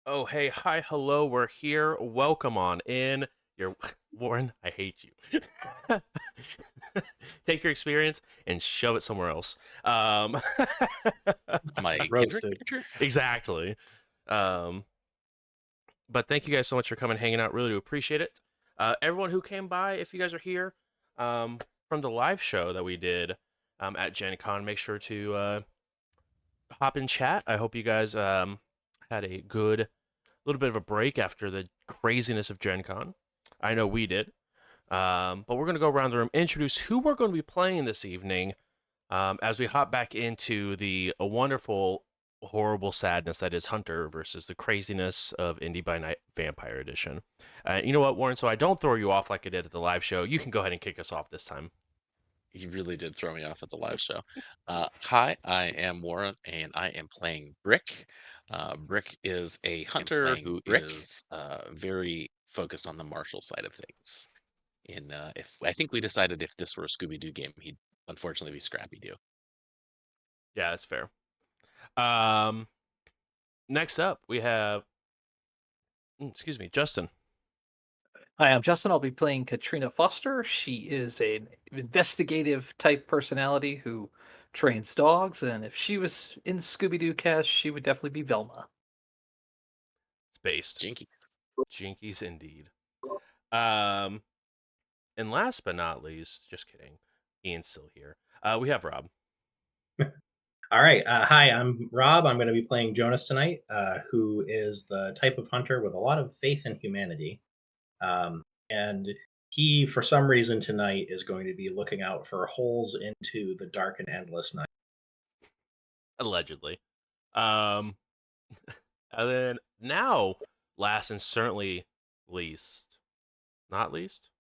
Oh, hey, hi, hello, we're here. Welcome on in. You're Warren, I hate you. Take your experience and shove it somewhere else. My Kendrick Roasted. picture? Exactly. Um, but thank you guys so much for coming, hanging out. Really do appreciate it. Everyone who came by, if you guys are here from the live show that we did at Gen Con, make sure to hop in chat. I hope you guys had a good little bit of a break after the craziness of Gen Con. I know we did. But we're going to go around the room, introduce who we're going to be playing this evening as we hop back into the wonderful, horrible sadness that is Hunter versus the craziness of Indy by Night Vampire Edition. You know what, Warren? So I don't throw you off like I did at the live show. You can go ahead and kick us off this time. He really did throw me off at the live show. Hi, I am Warren, and I am playing Brick. Brick is a hunter who is very focused on the martial side of things. If I think we decided if this were a Scooby Doo game, he'd unfortunately be Scrappy Doo. Yeah, that's fair. Um, Next up, we have, excuse me, Justin. Hi, I'm Justin. I'll be playing Katrina Foster. She is an investigative type personality who trains dogs, and if she was in Scooby Doo cast, she would definitely be Velma. It's based. Jinky. Jinkies indeed. Um, And last but not least, just kidding, Ian's still here. We have Rob. All right. Hi, I'm Rob. I'm going to be playing Jonas tonight, who is the type of hunter with a lot of faith in humanity. And he, for some reason, tonight is going to be looking out for holes into the dark and endless night. Allegedly. Um, and then now, last and certainly least, not least,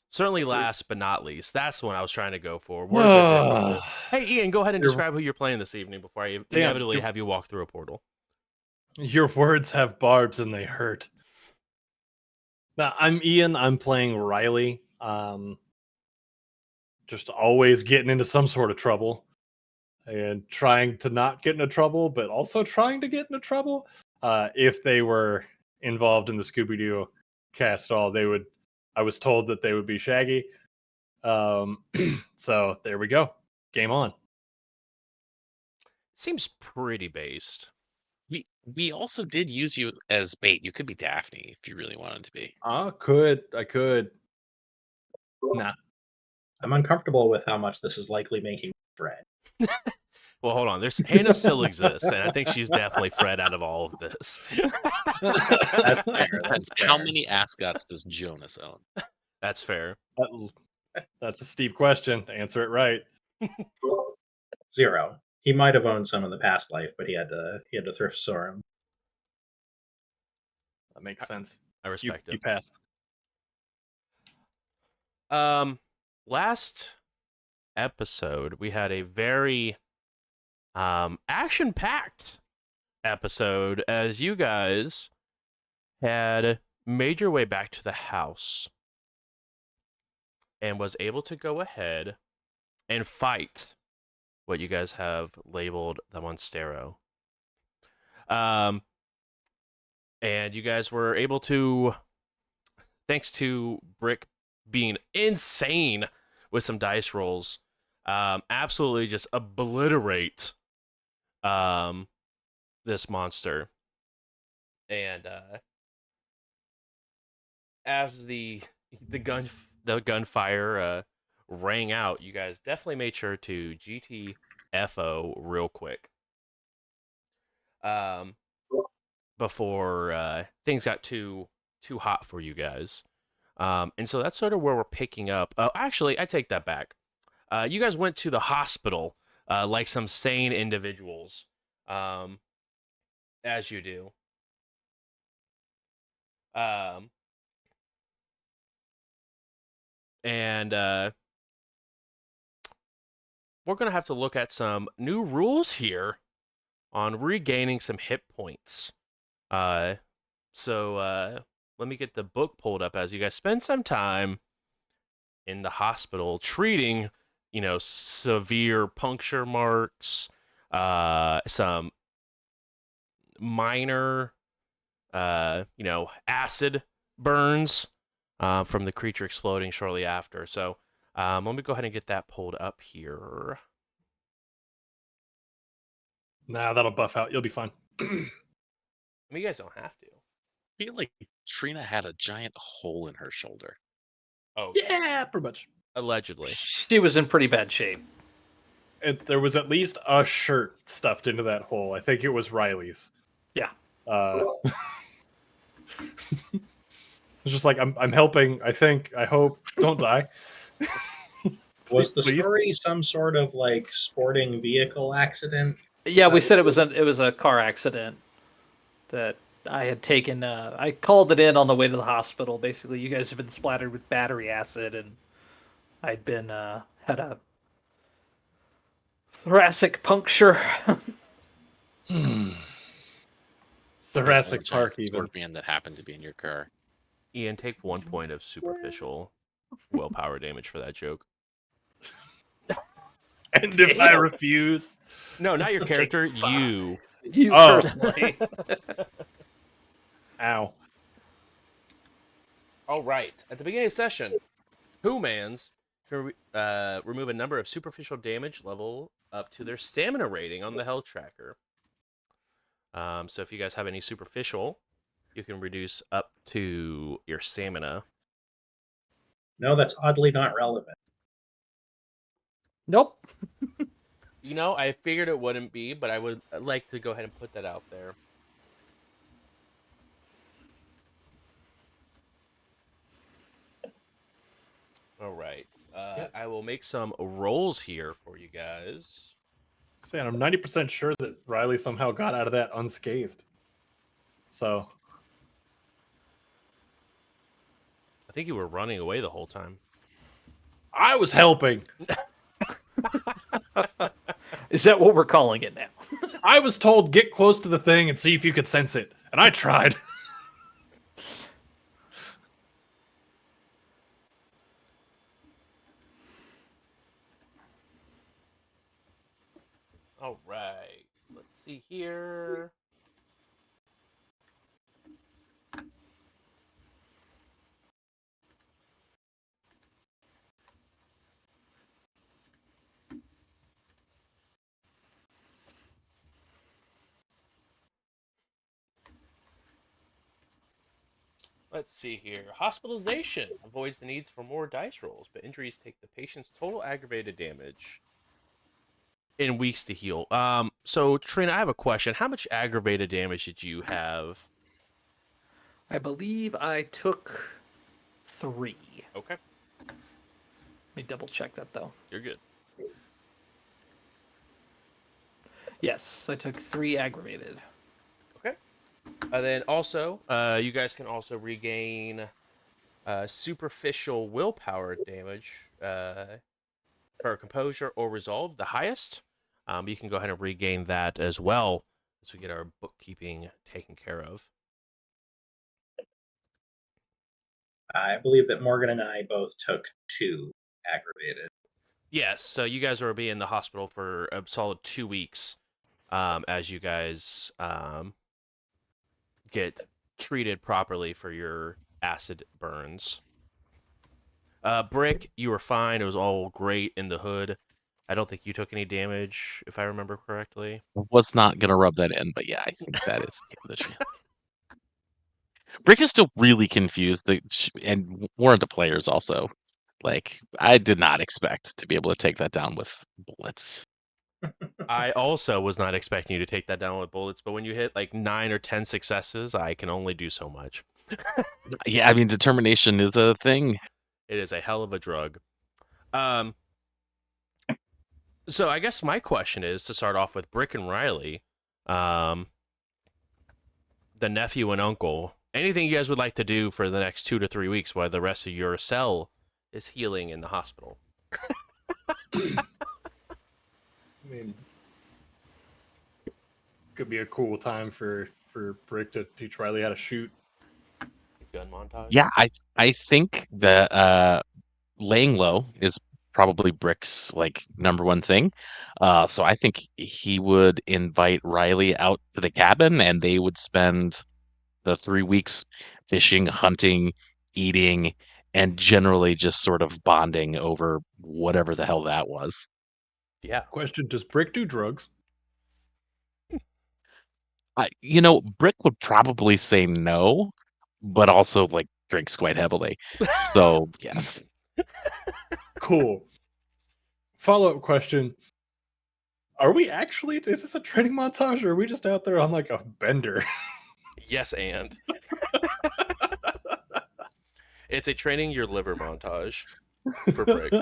certainly last but not least. That's the one I was trying to go for. Words are difficult. Hey, Ian, go ahead and Your, describe who you're playing this evening before I damn, inevitably your, have you walk through a portal. your words have barbs and they hurt. Now, I'm Ian. I'm playing Riley. Just always getting into some sort of trouble and trying to not get into trouble, but also trying to get into trouble. If they were involved in the Scooby Doo cast at all, they would. I was told that they would be Shaggy. So there we go. Game on. Seems pretty based. We also did use you as bait. You could be Daphne if you really wanted to be. I could. Nah, I'm uncomfortable with how much this is likely making Fred. Well, hold on. There's Hannah still exists, and I think she's definitely Fred out of all of this. That's fair. Depends. That's How fair. many ascots does Jonas own? That's fair. That's a steep question. Answer it right. 0. He might have owned some in the past life, but he had to thrift store them. That makes sense. I respect You it. pass. Last episode we had a very action-packed episode as you guys had made your way back to the house and was able to go ahead and fight what you guys have labeled the Monstero. And you guys were able to, thanks to Brick being insane with some dice rolls, absolutely just obliterate this monster. And as the gunfire rang out, you guys definitely made sure to GTFO real quick. Before things got too hot for you guys. And so that's sort of where we're picking up. Actually, I take that back. You guys went to the hospital like some sane individuals, as you do. And we're going to have to look at some new rules here on regaining some hit points. So let me get the book pulled up as you guys spend some time in the hospital treating, severe puncture marks, some minor, acid burns from the creature exploding shortly after. So let me go ahead and get that pulled up here. Nah, that'll buff out. You'll be fine. I mean, you guys don't have to. I feel like Trina had a giant hole in her shoulder. Oh, Yeah, pretty much. allegedly. She was in pretty bad shape. There was at least a shirt stuffed into that hole. I think it was Riley's. Yeah. It's just like I'm helping. I hope. Don't die. Was the Please? story some sort of like sporting vehicle accident? Yeah, we said it was a car accident that I had taken. I called it in on the way to the hospital. Basically, you guys have been splattered with battery acid, and I'd been had a thoracic puncture. Thoracic Giant Park even. scorpion that happened to be in your car. Ian, take 1 point of superficial willpower damage for that joke. And if I refuse, No, not your Take character. 5. You. You Oh. personally. ow. All right. At the beginning of the session, Who-Mans can remove a number of superficial damage level up to their stamina rating on the health tracker. So if you guys have any superficial, you can reduce up to your stamina. No, that's oddly not relevant. Nope. I figured it wouldn't be, but I would like to go ahead and put that out there. All right. I will make some rolls here for you guys. Saying I'm 90% sure that Riley somehow got out of that unscathed. So I think you were running away the whole time. I was helping. Is that what we're calling it now? I was told get close to the thing and see if you could sense it, and I tried. All right. Let's see here. Let's see here. Hospitalization avoids the needs for more dice rolls, but injuries take the patient's total aggravated damage in weeks to heal. So Trina, I have a question. How much aggravated damage did you have? I believe I took 3. Okay, Let me double check that though. you're good. Yes, I took 3 aggravated. Okay. And then also, you guys can also regain superficial willpower damage for composure or resolve, the highest. You can go ahead and regain that as well as we get our bookkeeping taken care of. I believe that Morgan and I both took 2 aggravated. Yes, so you guys will be in the hospital for a solid 2 weeks as you guys get treated properly for your acid burns. Brick, you were fine. It was all great in the hood. I don't think you took any damage, if I remember correctly. I was not gonna rub that in, but yeah, I think that is the truth. Brick is still really confused, and warrant the players also. Like, I did not expect to be able to take that down with bullets. I also was not expecting you to take that down with bullets, but when you hit like 9 or 10 successes, I can only do so much. Yeah, I mean, determination is a thing. It is a hell of a drug. So I guess my question is to start off with Brick and Riley, the nephew and uncle. Anything you guys would like to do for the next 2 to 3 weeks while the rest of your cell is healing in the hospital? I mean, could be a cool time for Brick to teach Riley how to shoot. Gun montage. Yeah, I think that laying low is probably Brick's like number one thing. So I think he would invite Riley out to the cabin, and they would spend the 3 weeks fishing, hunting, eating, and generally just sort of bonding over whatever the hell that was. Yeah. Question: does Brick do drugs? Brick would probably say no, but also like drinks quite heavily. So yes. Cool. Follow-up question: are we actually? Is this a training montage, or are we just out there on like a bender? Yes, and it's a training your liver montage for Brick.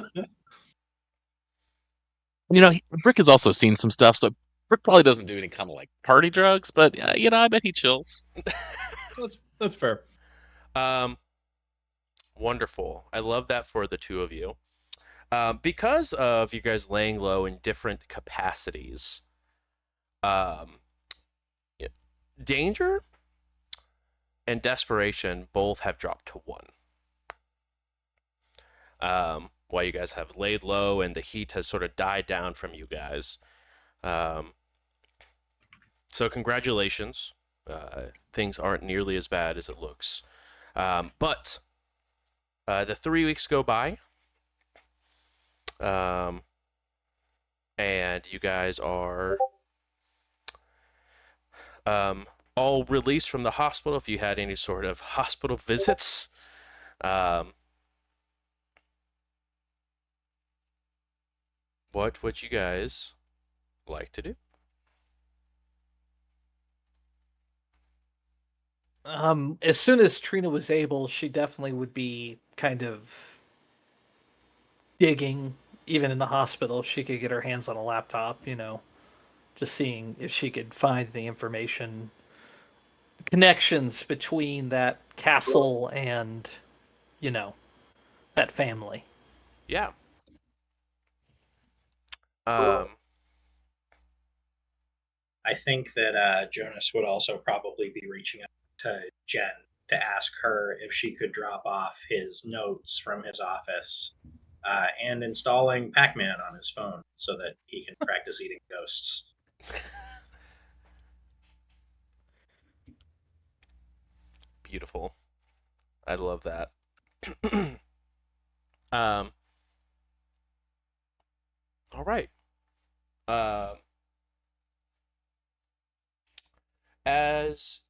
Brick has also seen some stuff, so Brick probably doesn't do any kind of like party drugs, but I bet he chills. That's fair. Wonderful. I love that for the two of you. Because of you guys laying low in different capacities, um, danger and desperation both have dropped to 1. While you guys have laid low and the heat has sort of died down from you guys. So congratulations. Things aren't nearly as bad as it looks. But the 3 weeks go by. And you guys are all released from the hospital if you had any sort of hospital visits. What would you guys like to do? As soon as Trina was able, she definitely would be kind of digging, even in the hospital, if she could get her hands on a laptop, just seeing if she could find the information, connections between that castle and, that family. Yeah. I think that Jonas would also probably be reaching out to Jen to ask her if she could drop off his notes from his office and installing Pac-Man on his phone so that he can practice eating ghosts. Beautiful. I love that. All right. As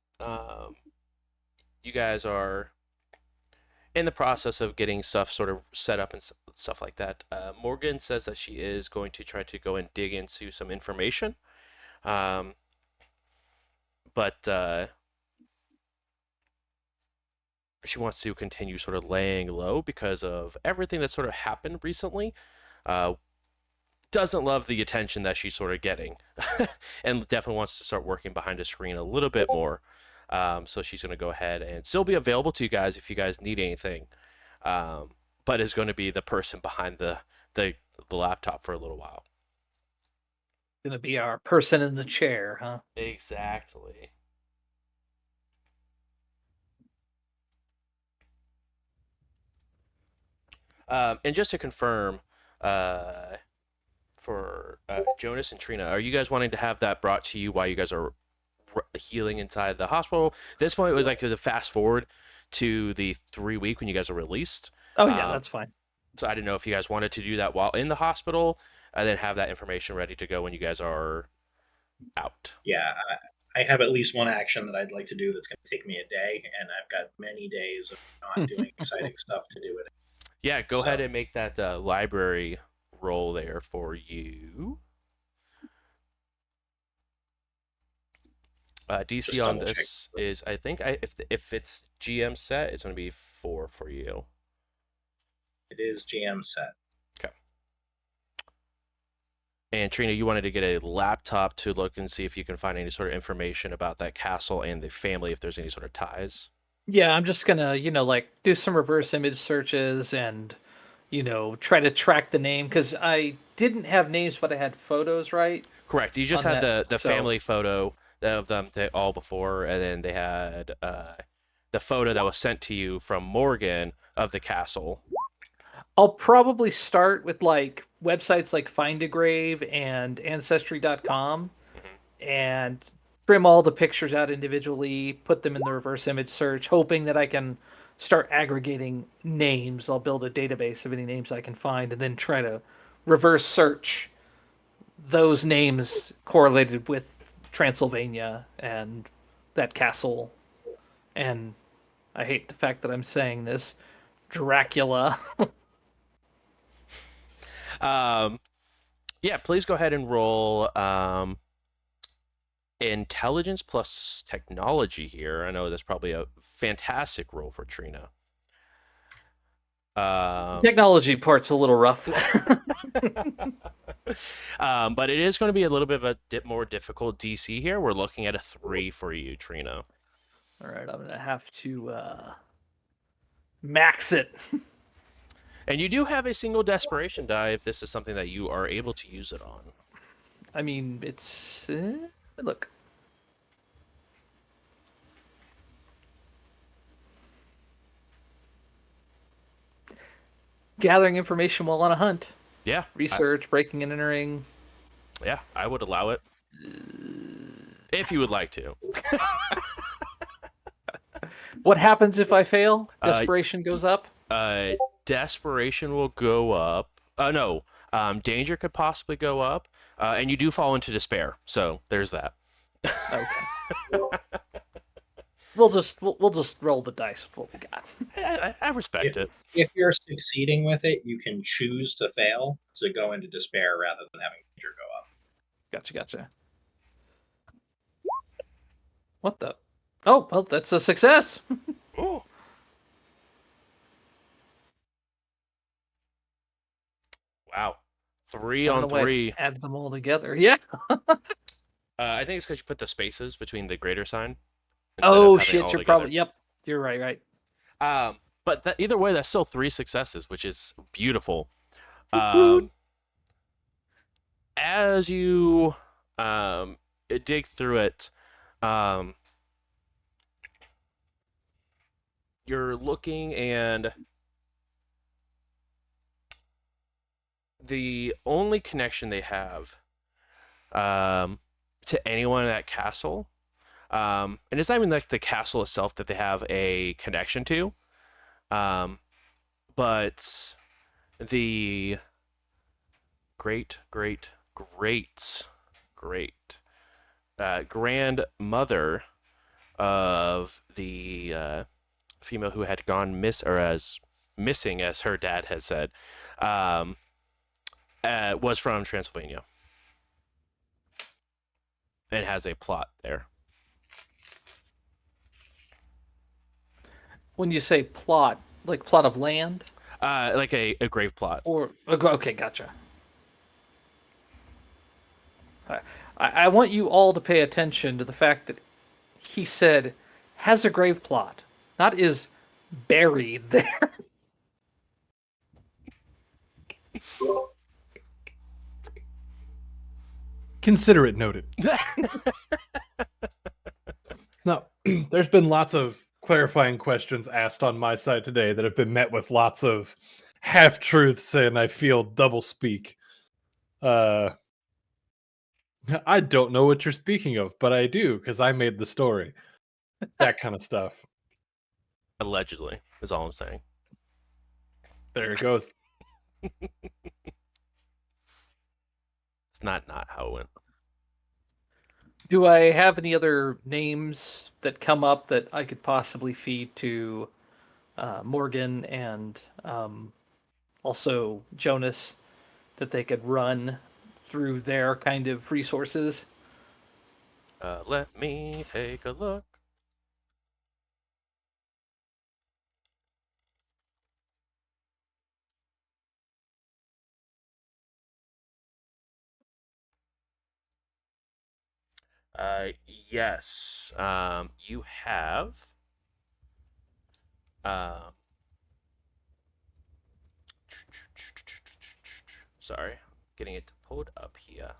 you guys are in the process of getting stuff sort of set up and stuff like that, Morgan says that she is going to try to go and dig into some information. But she wants to continue sort of laying low because of everything that sort of happened recently. Doesn't love the attention that she's sort of getting and definitely wants to start working behind the screen a little bit more. So she's going to go ahead and still be available to you guys if you guys need anything, but is going to be the person behind the laptop for a little while. Gonna be our person in the chair, huh? Exactly. And just to confirm, for Jonas and Trina, are you guys wanting to have that brought to you while you guys are healing inside the hospital? This point was like the fast forward to the 3 week when you guys are released. Oh yeah, that's fine. So I didn't know if you guys wanted to do that while in the hospital and then have that information ready to go when you guys are out. Yeah, I have at least one action that I'd like to do that's going to take me a day, and I've got many days of not doing exciting stuff to do it. Yeah, go ahead and make that library roll there for you. DC on this is, I think, if it's GM set, it's going to be 4 for you. It is GM set. Okay. And Trina, you wanted to get a laptop to look and see if you can find any sort of information about that castle and the family, if there's any sort of ties. Yeah, I'm just gonna, do some reverse image searches and, try to track the name because I didn't have names, but I had photos, right? Correct. You just had the so... family photo of them all before, and then they had the photo that was sent to you from Morgan of the castle. I'll probably start with like websites like Find a Grave and Ancestry.com and trim all the pictures out individually, put them in the reverse image search, hoping that I can start aggregating names. I'll build a database of any names I can find and then try to reverse search those names correlated with Transylvania and that castle. And I hate the fact that I'm saying this, Dracula. Yeah, please go ahead and roll intelligence plus technology here. I know that's probably a fantastic roll for Trina. Technology part's a little rough. But it is going to be a little bit of a more difficult DC here. We're looking at a 3 for you, Trina. All right, I'm gonna have to max it. And you do have a single desperation die if this is something that you are able to use it on. I mean, it's look. Gathering information while on a hunt. Yeah. Research, breaking and entering. Yeah, I would allow it. If you would like to. What happens if I fail? Desperation goes up? Desperation will go up. No. Danger could possibly go up. And you do fall into despair. So there's that. Okay. We'll just roll the dice with what we got. I respect it. If you're succeeding with it, you can choose to fail to go into despair rather than having danger go up. Gotcha. What the? Oh, well, that's a success. Ooh. Wow. 3 on 3. Add them all together. Yeah. I think it's because you put the spaces between the greater sign. Oh shit! You're probably You're right. But either way, that's still 3 successes, which is beautiful. As you dig through it, you're looking, and the only connection they have to anyone in that castle, and it's not even like the castle itself that they have a connection to, but the great grandmother of the female who had gone missing, as her dad had said, was from Transylvania and has a plot there. When you say plot, like plot of land? Like a grave plot. Or okay, gotcha. I want you all to pay attention to the fact that he said has a grave plot, not is buried there. Consider it noted. Now, there's been lots of clarifying questions asked on my side today that have been met with lots of half-truths, and I feel double speak. I don't know what you're speaking of, but I do, because I made the story. That kind of stuff. Allegedly, is all I'm saying. There it goes. It's not how it went. Do I have any other names that come up that I could possibly feed to Morgan and also Jonas that they could run through their kind of resources? Let me take a look. Yes. You have. Sorry, getting it pulled up here.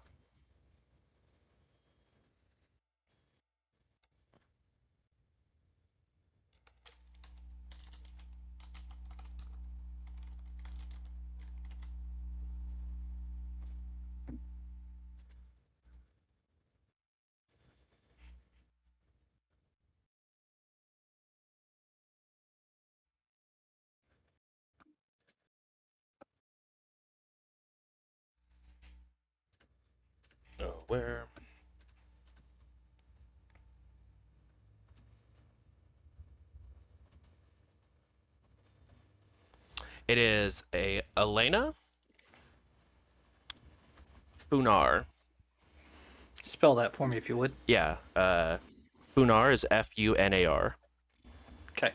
Where? It is a Elena Funar. Spell that for me if you would. Yeah. Funar is Funar. Okay.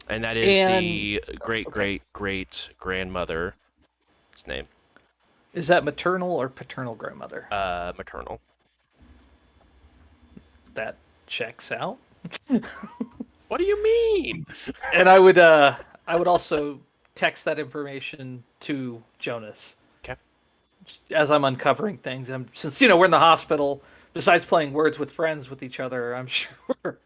And that is And the great okay. great grandmother's name. Is that maternal or paternal grandmother? Maternal. That checks out. What do you mean? And I would also text that information to Jonas. Okay. As I'm uncovering things. Since we're in the hospital, besides playing words with friends with each other, I'm sure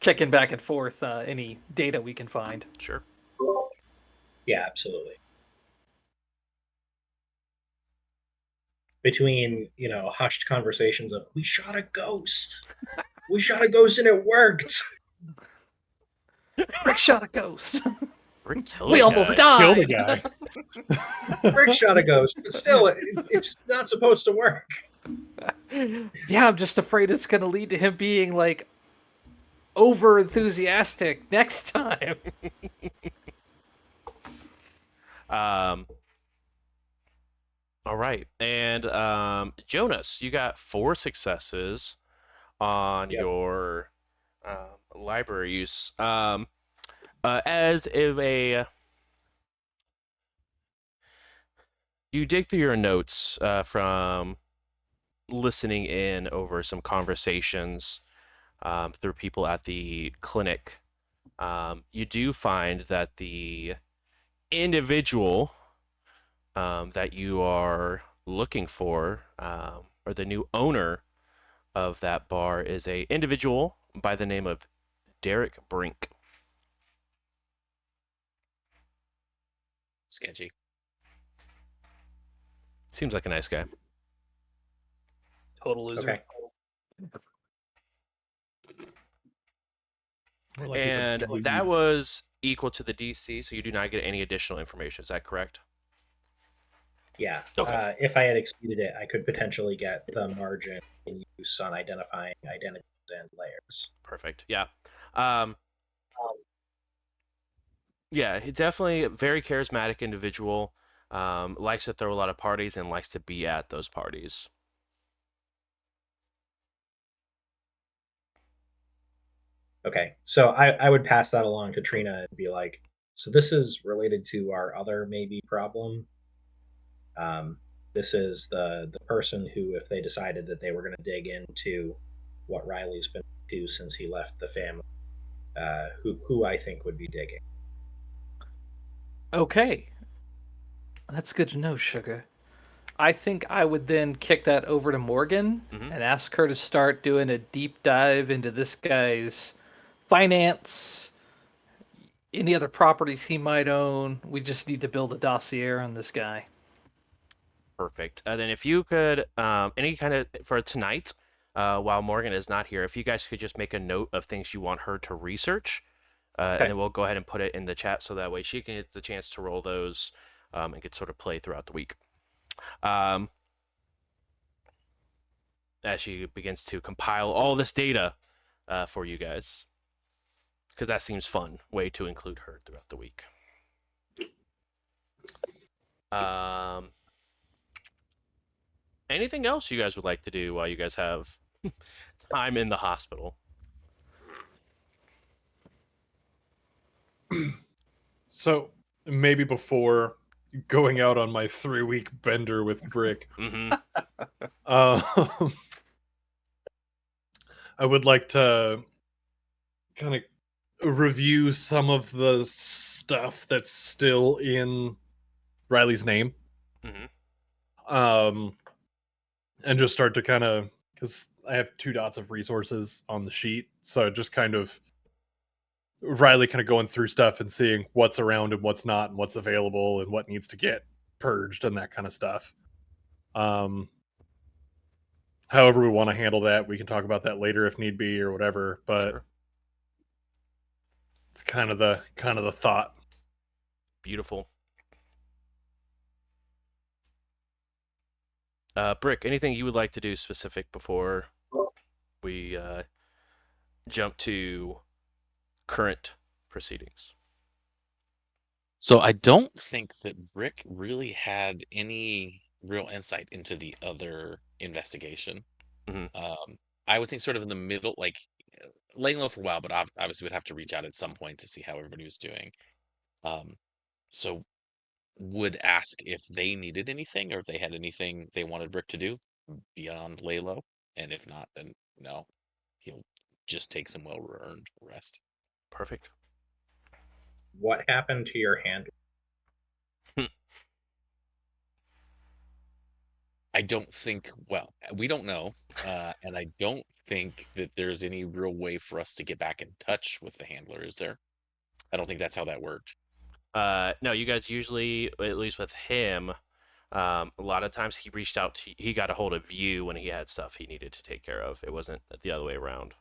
checking back and forth any data we can find. Sure. Yeah, absolutely. Between, hushed conversations of, we shot a ghost. We shot a ghost and it worked. Rick shot a ghost. Rick killed We a almost guy. Kill died. the guy. Rick shot a ghost, but still, it's not supposed to work. Yeah, I'm just afraid it's going to lead to him being like over enthusiastic next time. All right. And Jonas, you got 4 successes on Yep. your library use. As if you dig through your notes from listening in over some conversations through people at the clinic, you do find that the individual that you are looking for, or the new owner of that bar, is a individual by the name of Derek Brink. Sketchy. Seems like a nice guy. Total loser. Okay. More like he's a And dweeb. that was equal to the DC, so you do not get any additional information. Is that correct? Yeah. Okay. If I had exceeded it, I could potentially get the margin in use on identifying identities and layers. Perfect. Yeah. Yeah, he definitely a very charismatic individual. Likes to throw a lot of parties and likes to be at those parties. Okay. So I would pass that along to Trina and be like, so this is related to our other maybe problem. This is the person who, if they decided that they were going to dig into what Riley's been up to since he left the family, who I think would be digging. Okay. That's good to know, Sugar. I think I would then kick that over to Morgan Mhm. and ask her to start doing a deep dive into this guy's finance, any other properties he might own. We just need to build a dossier on this guy. Perfect. Then if you could, any kind of, for tonight, while Morgan is not here, if you guys could just make a note of things you want her to research, Okay. and then we'll go ahead and put it in the chat so that way she can get the chance to roll those and get sort of play throughout the week. As she begins to compile all this data for you guys, because that seems fun way to include her throughout the week. Anything else you guys would like to do while you guys have time in the hospital? So maybe before going out on my 3-week bender with Brick, Mm-hmm. I would like to kind of review some of the stuff that's still in Riley's name. Mm-hmm. And just start to kind of, because I have 2 dots of resources on the sheet, so just kind of Riley kind of going through stuff and seeing what's around and what's not and what's available and what needs to get purged and that kind of stuff. However we want to handle that, we can talk about that later if need be or whatever, but Sure. it's kind of the thought. Beautiful. Brick, anything you would like to do specific before we jump to current proceedings? So I don't think that Brick really had any real insight into the other investigation. Mhm. I would think sort of in the middle, like laying low for a while, but obviously would have to reach out at some point to see how everybody was doing. Um, so would ask if they needed anything or if they had anything they wanted Brick to do beyond lay low, and if not, then no, he'll just take some well-earned rest. Perfect. What happened to your hand? I don't think, well, we don't know, and I don't think that there's any real way for us to get back in touch with the handler, is there? I don't think that's how that worked. No, you guys usually, at least with him, a lot of times he reached out to, he got a hold of you when he had stuff he needed to take care of. It wasn't the other way around.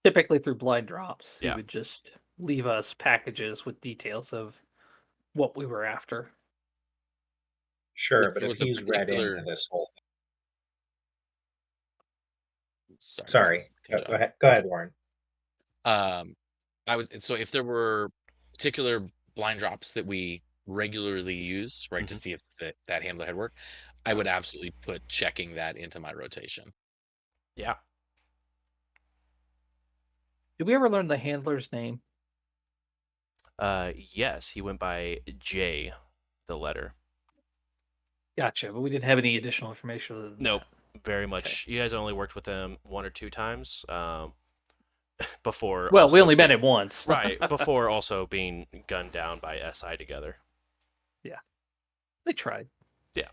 Typically through blind drops, he Yeah. would just leave us packages with details of what we were after. Sure, If but there if was a he's read into particular, this whole thing. sorry, Sorry. cut you Go off. ahead. Go ahead, Warren. So if there were particular blind drops that we regularly use, right, to Mhm. see if that handler had worked, I would absolutely put checking that into my rotation. Yeah. Did we ever learn the handler's name? Yes, he went by J, the letter. Gotcha, but we didn't have any additional information other than Nope. that. Very much. You guys only worked with him 1 or 2 times before. Well, we also only met being- him once. right, before also being gunned down by SI together. Yeah. They tried. Yeah.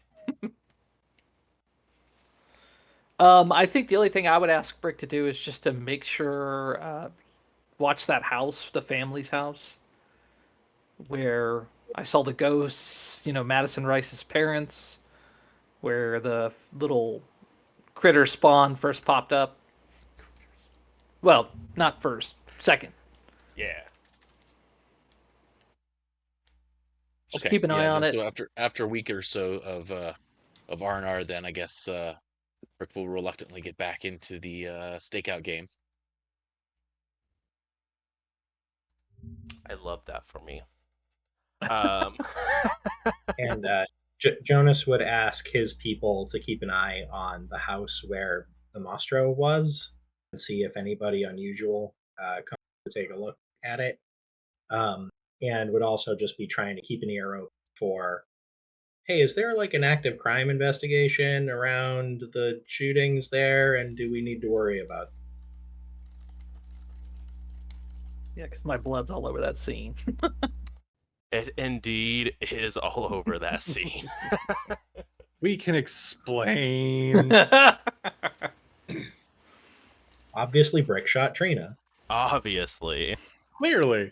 I think the only thing I would ask Brick to do is just to make sure, watch that house, the family's house, where I saw the ghosts, Madison Rice's parents, where the little critter spawn first popped up. Well, not first, second. Yeah. Just Okay, keep an eye yeah. on it. So after a week or so of R&R, then I guess Rick will reluctantly get back into the stakeout game. I love that for me. Um, And Jonas would ask his people to keep an eye on the house where the Mostro was and see if anybody unusual comes to take a look at it. And would also just be trying to keep an ear open for, hey, is there like an active crime investigation around the shootings there? And do we need to worry about? Yeah, because my blood's all over that scene. it indeed is all over that scene. We can explain. Obviously, Brick shot Trina. Obviously. Clearly.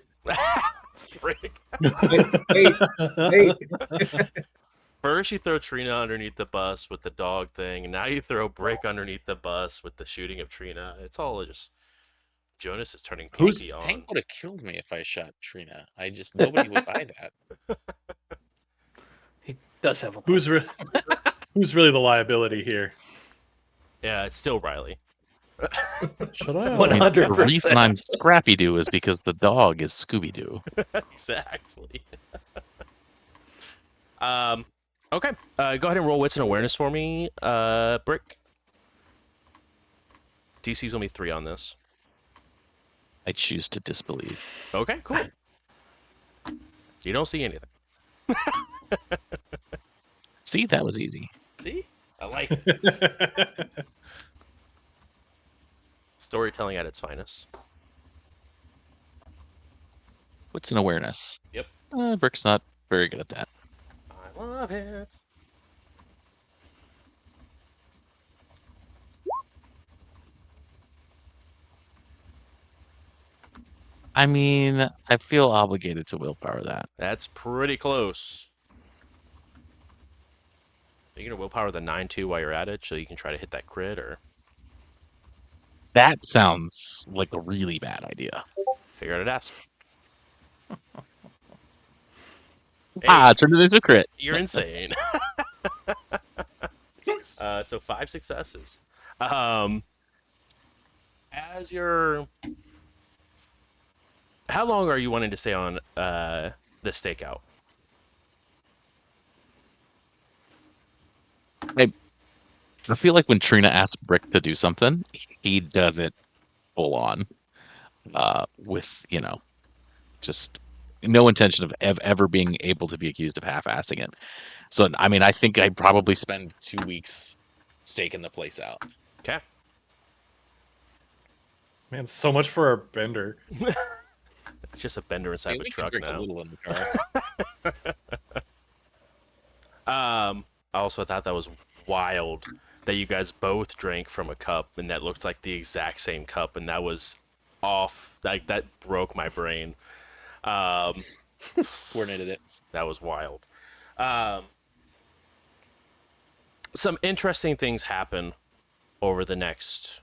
Frick. Wait. First, you throw Trina underneath the bus with the dog thing, and now you throw Brick underneath the bus with the shooting of Trina. It's all just Jonas is turning Who's- pinky on. Tank would have killed me if I shot Trina. Nobody would buy that. He does have a point. Who's really the liability here? Yeah, it's still Riley. Shut up. 100%. The reason I'm Scrappy Doo is because the dog is Scooby Doo. Exactly. Okay. Go ahead and roll wits and awareness for me, Brick. DC's gonna be 3 on this. I choose to disbelieve. Okay, cool. You don't see anything. See, that was easy. See? I like it. Storytelling at its finest. What's an awareness? Yep. Brick's not very good at that. I love it. I mean, I feel obligated to willpower that. That's pretty close. Are you gonna willpower the 9-2 while you're at it, so you can try to hit that crit, or That sounds like a really bad idea. figure out it ask? Turn it into a crit. You're insane. Nice. So 5 successes. As you're, how long are you wanting to stay on the stakeout? I feel like when Trina asks Brick to do something, he does it full on, with just no intention of ever being able to be accused of half-assing it. So I mean, I think I'd probably spend 2 weeks staking the place out. Okay. Man, so much for our bender. It's just a bender inside Hey, of a we can truck drink a now. little in the car. I also thought that was wild that you guys both drank from a cup and that looked like the exact same cup, and that was off. Like, that broke my brain. Coordinated it. That was wild. Some interesting things happen over the next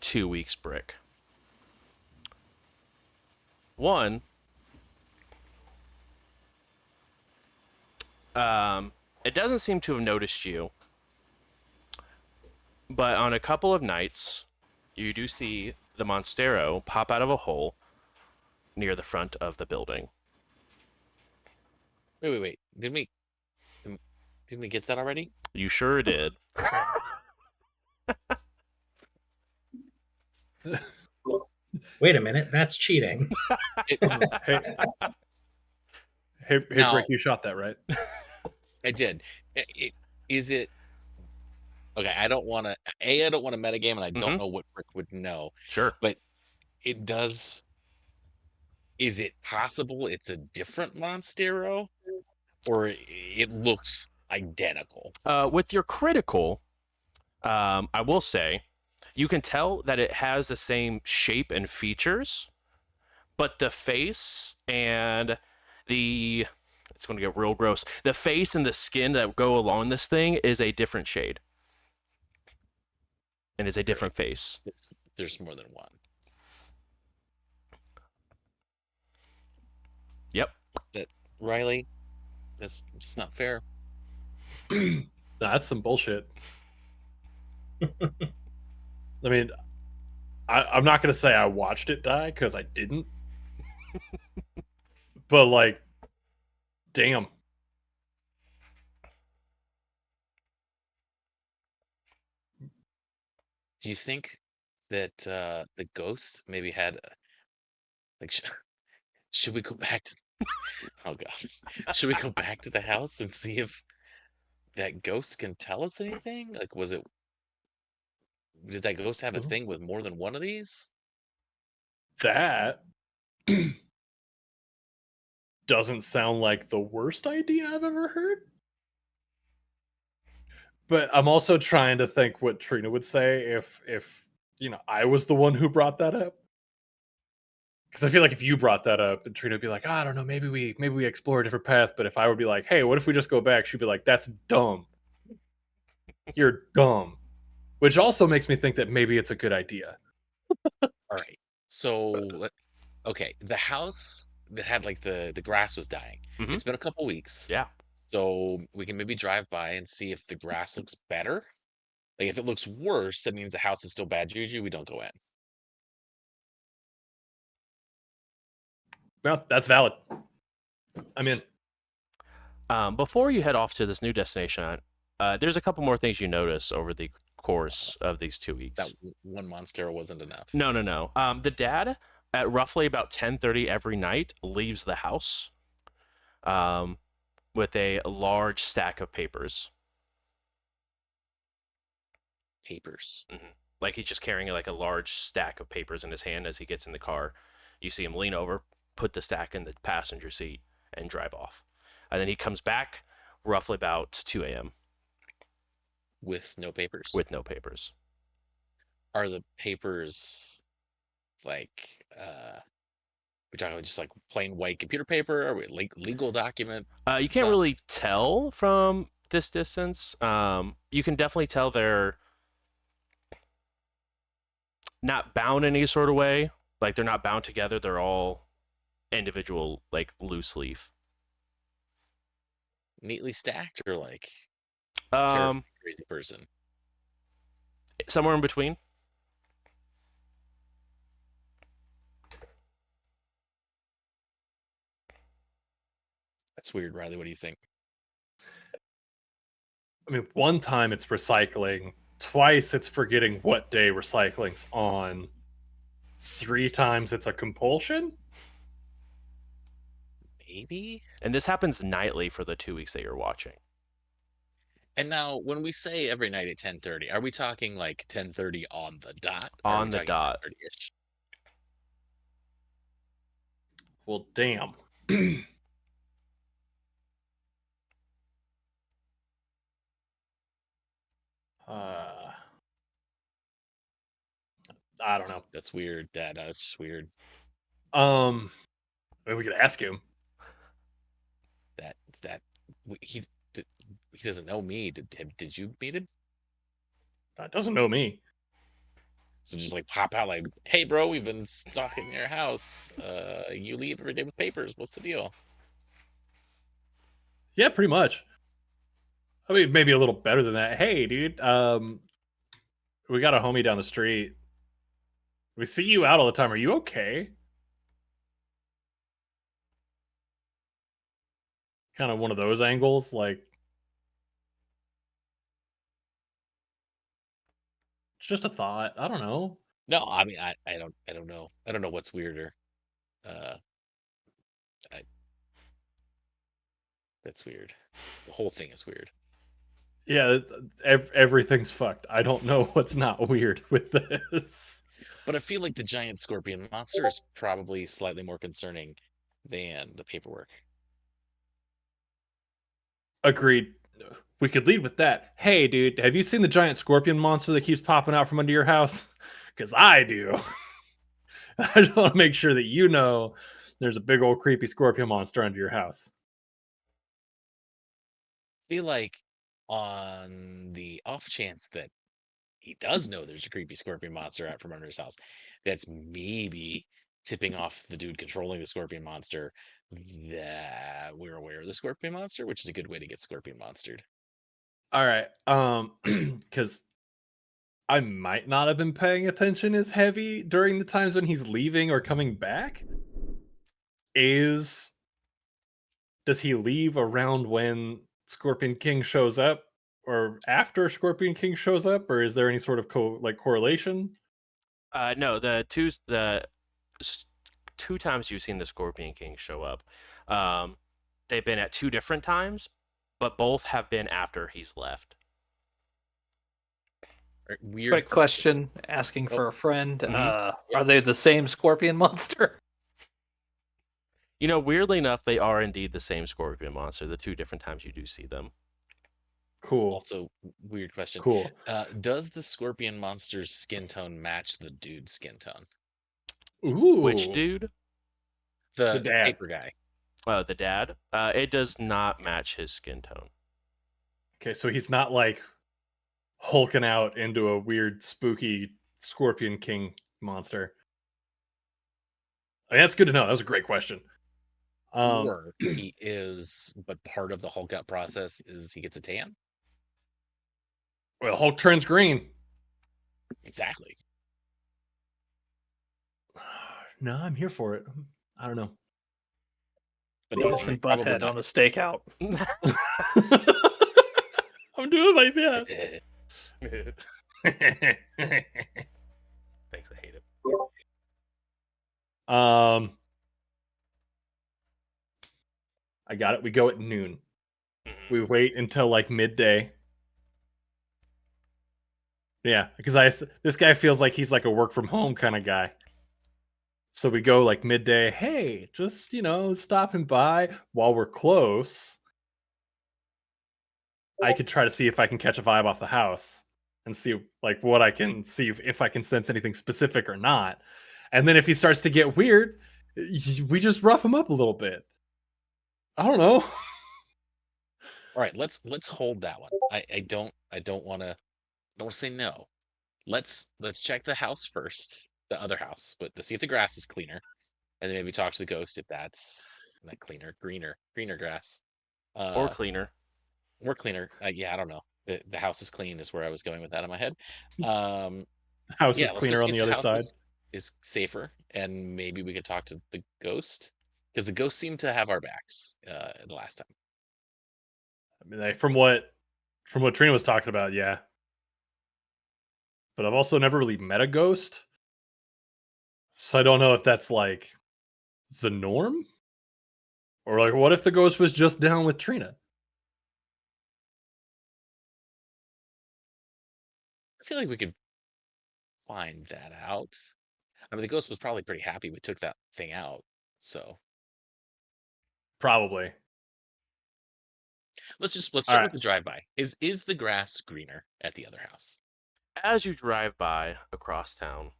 2 weeks, Brick. One, it doesn't seem to have noticed you, but on a couple of nights, you do see the Monstero pop out of a hole near the front of the building. Wait. Didn't we get that already? You sure did. Wait a minute, that's cheating. Hey, hey, Now- Brick, you shot that, right? I did. Is it okay? I don't want to. I don't want to metagame, and I don't know what Brick would know. Sure. But it does. Is it possible it's a different Monstero, or it looks identical? With your critical, I will say, you can tell that it has the same shape and features, but the face and the, it's going to get real gross. The face and the skin that go along this thing is a different shade. And is a different face. There's more than one. Yep. Riley, it's not fair. Nah, that's some bullshit. I mean, I'm not gonna say I watched it die because I didn't. But like, damn. Do you think that the ghost maybe had like should we go back to oh god, should we go back to the house and see if that ghost can tell us anything? Like, did that ghost have a thing with more than one of these? That doesn't sound like the worst idea I've ever heard. But I'm also trying to think what Trina would say if I was the one who brought that up. Because I feel like if you brought that up, and Trina would be like, I don't know, maybe we explore a different path. But if I would be like, hey, what if we just go back? She'd be like, that's dumb. You're dumb. Which also makes me think that maybe it's a good idea. All right. So, okay, the house that had like the grass was dying. Mhm. It's been a couple weeks. Yeah. So we can maybe drive by and see if the grass looks better. Like if it looks worse, that means the house is still bad juju. We don't go in. No, that's valid. I'm in. Before you head off to this new destination, there's a couple more things you notice over the course of these 2 weeks. That one Monstero wasn't enough. No. The dad, at roughly about 10:30 every night, leaves the house with a large stack of papers. Papers. Like he's just carrying like a large stack of papers in his hand as he gets in the car. You see him lean over, put the stack in the passenger seat, and drive off. And then he comes back roughly about 2 a.m. With no papers. with no papers. Are the papers like we're talking about just like plain white computer paper? Are we legal document? You can't really tell from this distance. You can definitely tell they're not bound in any sort of way. Like they're not bound together. They're all individual, like loose leaf. Neatly stacked or like crazy person? Somewhere in between. That's weird, Riley. What do you think? I mean, one time it's recycling, twice it's forgetting what day recycling's on, 3 times it's a compulsion. Maybe. And this happens nightly for the 2 weeks that you're watching. And now, when we say every night at 10:30, are we talking like 10:30 on the dot? Or are we On the talking dot. 10:30-ish? Well, damn. I don't know. That's weird, Dad. That's just weird. I mean, we could ask him. He doesn't know me. Did you meet him? Doesn't know me. So just like pop out like, hey bro, we've been stalking your house. You leave every day with papers. What's the deal? Yeah, pretty much. I mean, maybe a little better than that. Hey, dude, we got a homie down the street. We see you out all the time. Are you okay? Kind of one of those angles, like it's just a thought. I don't know. No, I mean I don't know. I don't know what's weirder. Uh I, that's weird. The whole thing is weird. Yeah, everything's fucked. I don't know what's not weird with this. But I feel like the giant scorpion monster is probably slightly more concerning than the paperwork. Agreed. We could lead with that. Hey, dude, have you seen the giant scorpion monster that keeps popping out from under your house? Because I do. I just want to make sure that you know there's a big old creepy scorpion monster under your house. I feel like on the off chance that he does know there's a creepy scorpion monster out from under his house, that's maybe tipping off the dude controlling the scorpion monster that we're aware of the scorpion monster, which is a good way to get scorpion monstered. All right. Because I might not have been paying attention as heavy during the times when he's leaving or coming back. Does he leave around when Scorpion King shows up, or after Scorpion King shows up, or is there any sort of correlation? No, two times you've seen the Scorpion King show up. They've been at 2 different times, but both have been after he's left. Weird Quick question, asking Oh. for a friend. Mhm. Are they the same scorpion monster? You know, weirdly enough, they are indeed the same scorpion monster. The 2 different times you do see them. Cool. Also, weird question. Cool. Does the scorpion monster's skin tone match the dude's skin tone? Ooh. Which dude? The The dad. paper guy. The dad. It does not match his skin tone. Okay, so he's not like hulking out into a weird, spooky Scorpion King monster. I mean, that's good to know. That was a great question. Or he is, but part of the Hulk out process is he gets a tan. Well, Hulk turns green. Exactly. No, I'm here for it. I don't know. But no, Beavis and probably Butthead not. on a stakeout. I'm doing my best. Thanks, I hate it. I got it. We go at noon. Mhm. We wait until like midday. Yeah, because this guy feels like he's like a work from home kind of guy. So we go like midday. Hey, just stopping by while we're close. I could try to see if I can catch a vibe off the house and see like what I can see if I can sense anything specific or not. And then if he starts to get weird, we just rough him up a little bit. I don't know. All right, let's hold that one. I don't want to say no. Let's check the house first, the other house, but to see if the grass is cleaner, and then maybe talk to the ghost if that's not cleaner, greener grass, Or cleaner. or cleaner. Yeah, I don't know. The house is clean is where I was going with that in my head. Um, House yeah, is let's go cleaner see on if the the other house side. is safer, and maybe we could talk to the ghost because the ghost seemed to have our backs the last time. I mean, from what Trina was talking about, yeah. But I've also never really met a ghost, so I don't know if that's like the norm, or like what if the ghost was just down with Trina? I feel like we could find that out. I mean, the ghost was probably pretty happy we took that thing out. So Probably. let's All start right. with the drive-by. Is the grass greener at the other house? As you drive by across town,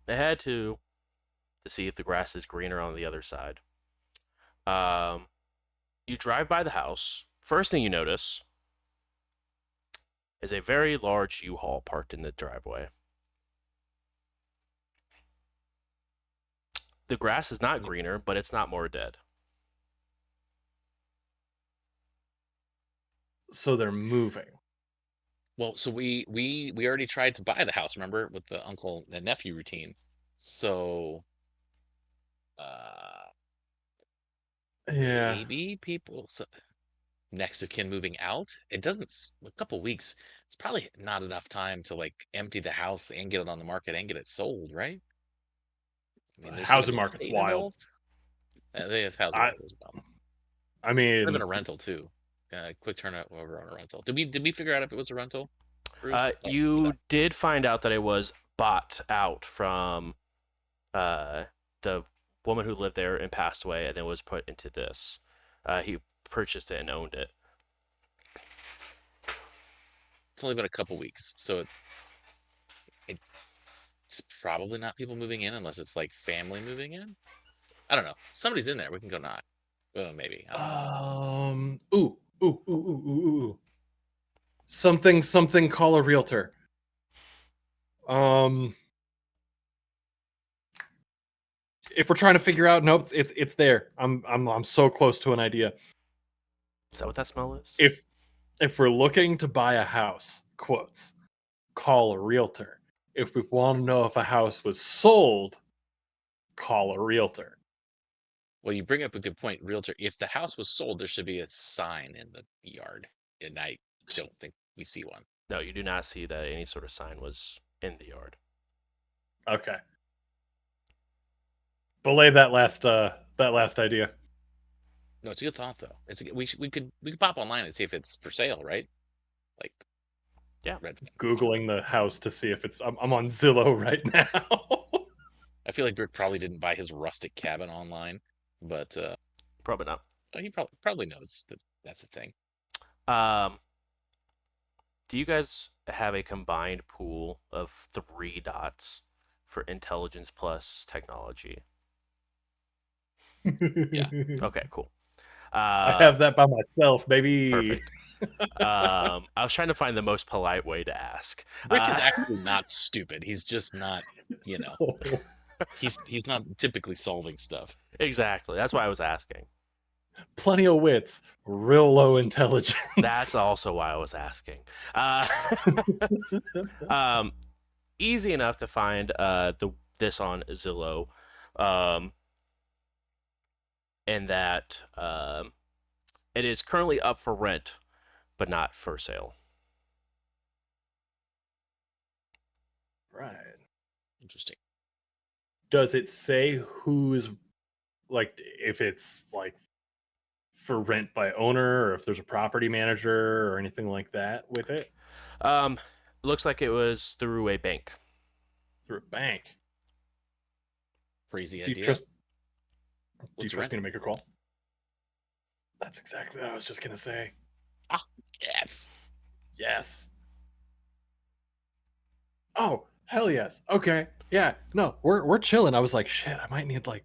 I had to see if the grass is greener on the other side. You drive by the house. First thing you notice is a very large U-Haul parked in the driveway. The grass is not greener, but it's not more dead. So they're moving. Well, so we already tried to buy the house, remember, with the uncle and nephew routine. So Yeah. maybe next of kin moving out. It doesn't a couple weeks. It's probably not enough time to like empty the house and get it on the market and get it sold, right? I mean, there's going to Housing be an market's estate wild. involved. The housing I market as well. I Could have been mean, a rental too. Quick turnover on a rental. Did we figure out if it was a rental, Bruce? I don't remember You that. did find out that it was bought out from the woman who lived there and passed away, and then was put into this. He purchased it and owned it. It's only been a couple weeks, so it's probably not people moving in unless it's like family moving in. I don't know. Somebody's in there. We can go knock. Well, maybe. I don't know. ooh. Something call a realtor. If we're trying to figure out, nope, it's there. I'm so close to an idea. Is that what that smell is? If we're looking to buy a house, quotes, call a realtor. If we want to know if a house was sold, call a realtor. Well, you bring up a good point, realtor. If the house was sold, there should be a sign in the yard, and I don't think we see one. No, you do not see that any sort of sign was in the yard. Okay. Belay that last idea. No, it's a good thought though. We could pop online and see if it's for sale, right? Like, Yeah. red. Googling the house to see if it's. I'm on Zillow right now. I feel like Brick probably didn't buy his rustic cabin online, but Probably not. he probably knows that that's a thing. Do you guys have a combined pool of 3 dots for intelligence plus technology? Yeah. Okay, cool. I have that by myself, baby. Perfect. I was trying to find the most polite way to ask. Brick is actually not stupid. He's just not, you know, he's not typically solving stuff. Exactly. That's why I was asking. Plenty of wits, real low intelligence. That's also why I was asking. Easy enough to find this on Zillow, and that it is currently up for rent, but not for sale. Right. Interesting. Does it say who's like if it's like for rent by owner or if there's a property manager or anything like that with it? Looks like it was through a bank. Through a bank. Crazy Do idea. you trust me to make a call? That's exactly what I was just gonna say. Ah, yes. Yes. Oh, hell yes. Okay. Yeah. No, we're chilling. I was like, shit, I might need like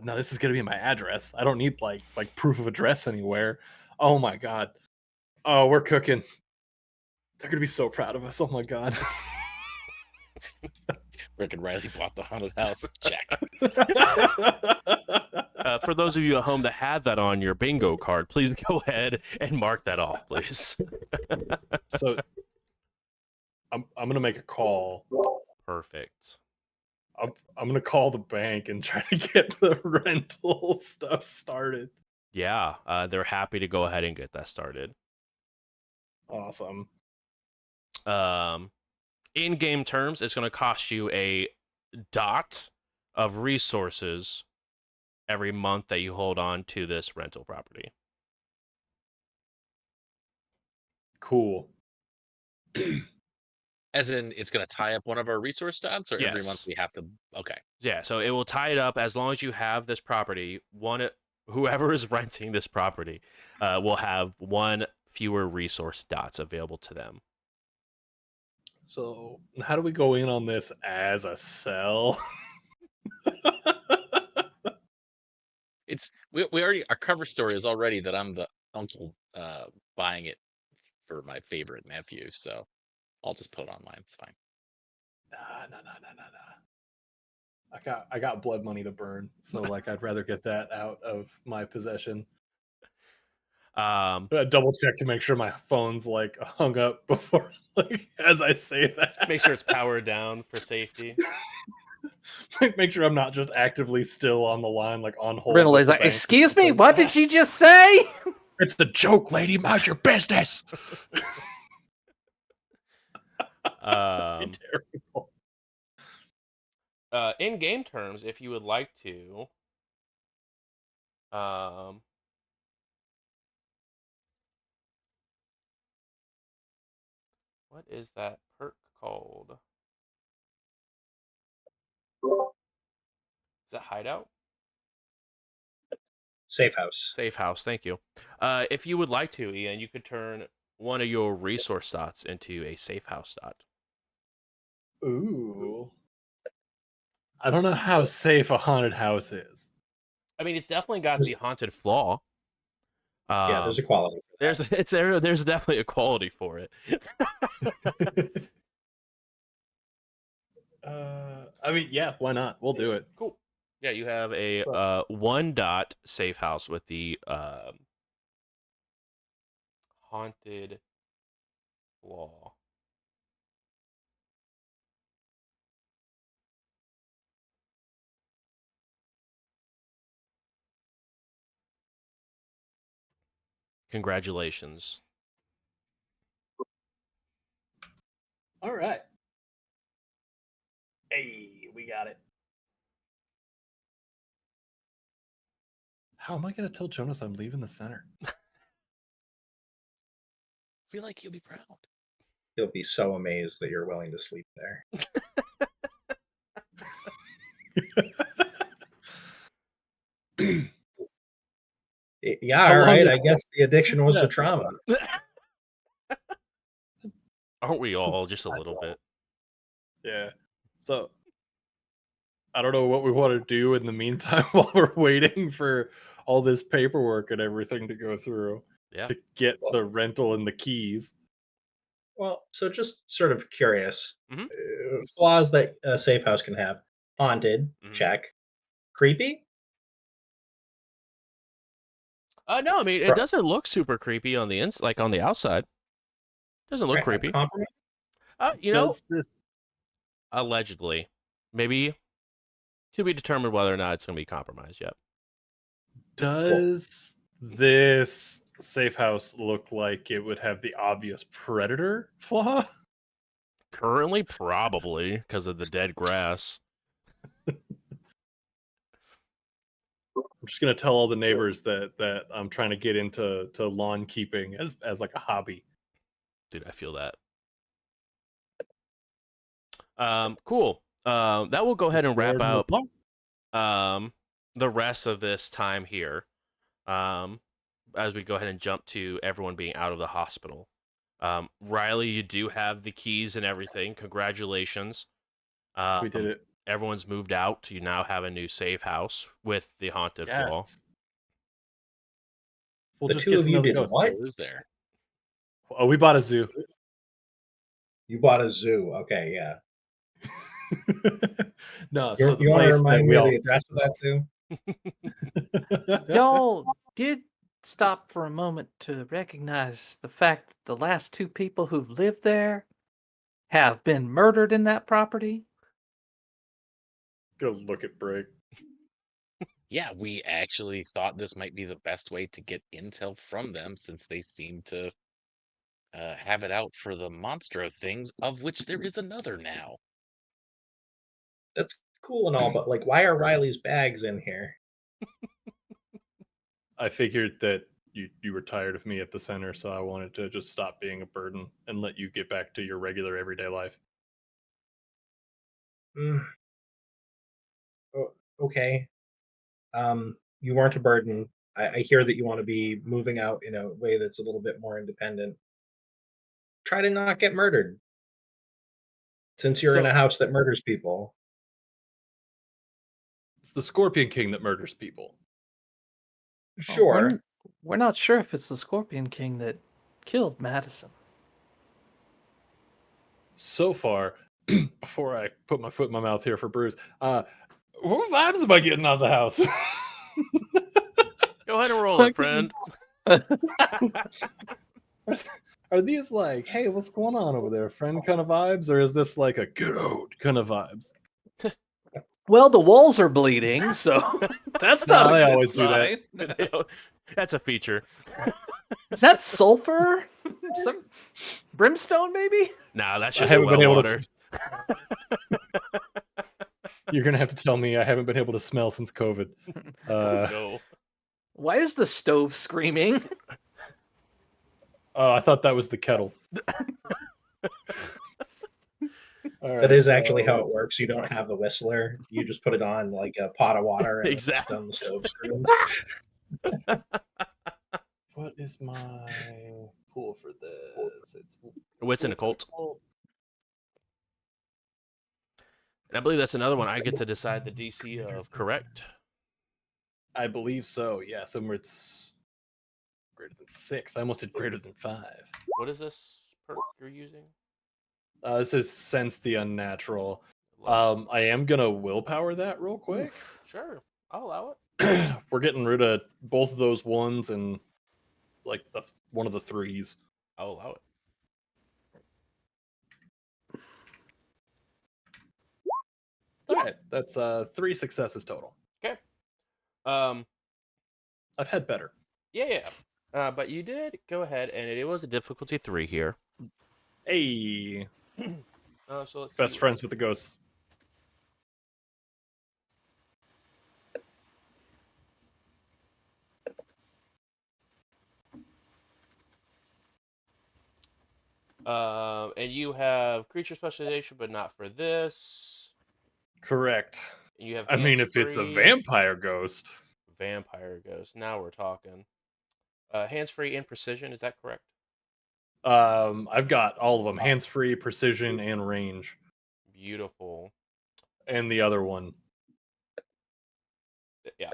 no, this is gonna be my address. I don't need like proof of address anywhere. Oh my god. Oh, we're cooking. They're gonna be so proud of us. Oh my god. Rick and Riley bought the haunted house. Check. For those of you at home that had that on your bingo card, please go ahead and mark that off, please. So I'm gonna make a call. Perfect. I'm gonna call the bank and try to get the rental stuff started. Yeah, they're happy to go ahead and get that started. Awesome. In game terms, it's going to cost you a dot of resources every month that you hold on to this rental property. Cool. As in, it's going to tie up one of our resource stats, or every month Yes. we have to. Okay. Yeah, so it will tie it up as long as you have this property. Whoever is renting this property will have one fewer resource dots available to them. So how do we go in on this as a sell? We already, our cover story is already that I'm the uncle buying it for my favorite nephew, so I'll just put it on mine. It's fine. No. I got blood money to burn, so like I'd rather get that out of my possession. Double check to make sure my phone's like hung up before, like as I say that. Make sure it's powered down for safety. Like, make sure I'm not just actively still on the line, like on hold. Riddle with is the like, bank. excuse me, what did she just say? It's the joke, lady. Mind your business. Terrible. In game terms, if you would like to, what is that perk called? Is that hideout? Safe house. Safe house. Thank you. If you would like to, Ian, you could turn one of your resource dots into a safe house dot. Ooh. I don't know how safe a haunted house is. I mean, it's definitely got the haunted flaw. Yeah, there's a quality. There's definitely a quality for it. I mean, yeah, why not? We'll do it. Cool. Yeah, you have a 1 dot safe house with the haunted flaw. Congratulations. All right. Hey, we got it. How am I going to tell Jonas I'm leaving the center? I feel like he'll be proud. He'll be so amazed that you're willing to sleep there. Yeah, all right. I guess the addiction was to trauma. Aren't we all just a little bit? Yeah. So I don't know what we want to do in the meantime while we're waiting for all this paperwork and everything to go through to get the rental and the keys. Well, so just sort of curious. Flaws that a safe house can have. Haunted, check. Creepy? No, I mean, it doesn't look super creepy on the like on the outside. Doesn't look creepy. You know, allegedly, maybe to be determined whether or not it's going to be compromised yet. Does this safe house look like it would have the obvious predator flaw? Currently, probably because of the dead grass. I'm just gonna tell all the neighbors that I'm trying to get into lawn keeping as like a hobby. Dude, I feel that. Cool. That will go ahead and wrap up the rest of this time here. As we go ahead and jump to everyone being out of the hospital. Riley, you do have the keys and everything. Congratulations. We did it. Everyone's moved out. You now have a new safe house with the haunted flaw. We'll the just two of you did what? Is there? Oh, we bought a zoo. You bought a zoo. Okay, yeah. No, so you want to remind me of the address of that zoo? Y'all did stop for a moment to recognize the fact that the last two people who've lived there have been murdered in that property? Go look at Brick. Yeah, we actually thought this might be the best way to get intel from them since they seem to have it out for the monstro things, of which there is another now. That's cool and all, but like, why are Riley's bags in here? I figured that you were tired of me at the center, so I wanted to just stop being a burden and let you get back to your regular everyday life. Mm, okay. You weren't a burden. I hear that you want to be moving out in a way that's a little bit more independent. Try to not get murdered since you're in So a house that murders people. it's the Scorpion King that murders people. Well, Sure. we're not sure if it's the Scorpion King that killed Madison. So far, before I put my foot in my mouth here for Bruce, what vibes am I getting out of the house? Go ahead and roll it, friend. Are these like, hey, what's going on over there, friend kind of vibes, or is this like a get out kind of vibes? Well, the walls are bleeding, so that's No, not a they good always do that. sign. That's a feature. Is that sulfur? Some brimstone, maybe? Nah, that's I just haven't well been able water. You're gonna have to tell me I haven't been able to smell since COVID. No. Why is the stove screaming? Oh, I thought that was the kettle. All That right, is actually how so it works. You don't have the whistler. You just put it on like a pot of water and it's Exactly. done the stove screams. what is my pool for this? It's Wits in a cult. And I believe that's another one I get to decide the DC of, correct? I believe so. Yeah, somewhere it's greater than 6. I almost did greater than 5. What is this perk you're using? This is Sense the Unnatural. Love I am gonna willpower that real quick. Oof. Sure, I'll allow it. We're getting rid of both of those ones and like one of the 3s. I'll allow it. All right, that's 3 successes total. Okay. I've had better. Yeah. But you did go ahead, and it was a difficulty 3 here. Hey, So let's best see. friends with the ghosts. And you have creature specialization, but not for this. Correct. And you have. I mean, if it's a hands-free. vampire ghost. Vampire ghost. Now we're talking. Hands-free and precision. Is that correct? I've got all of them: hands-free, precision, and range. Beautiful. And the other one. Yeah.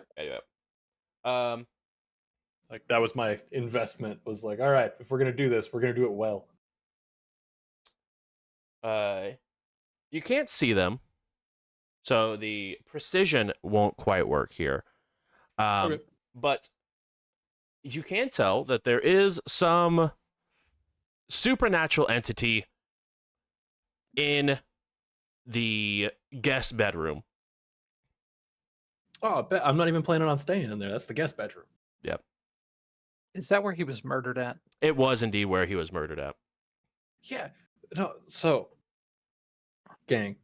Like that was my investment. Was like, all right, if we're gonna do this, we're gonna do it well. You can't see them, so the precision won't quite work here. Okay. But you can tell that there is some supernatural entity in the guest bedroom. Oh, I'm not even planning on staying in there. That's the guest bedroom. Yep. Is that where he was murdered at? It was indeed where he was murdered at. Yeah. No. So, gang,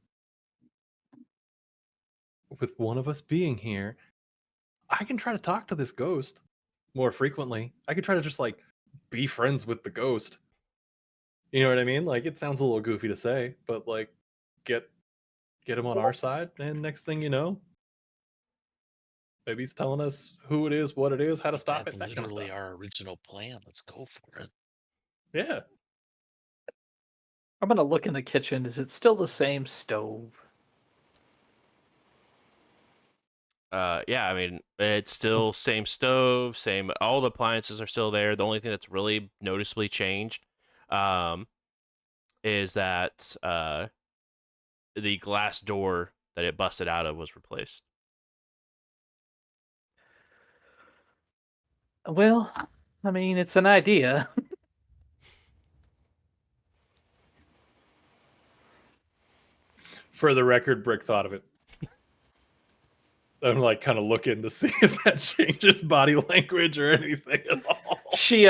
with one of us being here, I can try to talk to this ghost more frequently. I could try to just like be friends with the ghost. You know what I mean? Like it sounds a little goofy to say, but like get him on our side, and next thing you know, maybe he's telling us who it is, what it is, how to stop That's it, that kind of literally stuff. our original plan. Let's go for it. Yeah. I'm gonna look in the kitchen. Is it still the same stove? Yeah, I mean, it's still same stove, same. All the appliances are still there. The only thing that's really noticeably changed, is that the glass door that it busted out of was replaced. Well, I mean, it's an idea. For the record, Brick thought of it. I'm like kind of looking to see if that changes body language or anything at all. She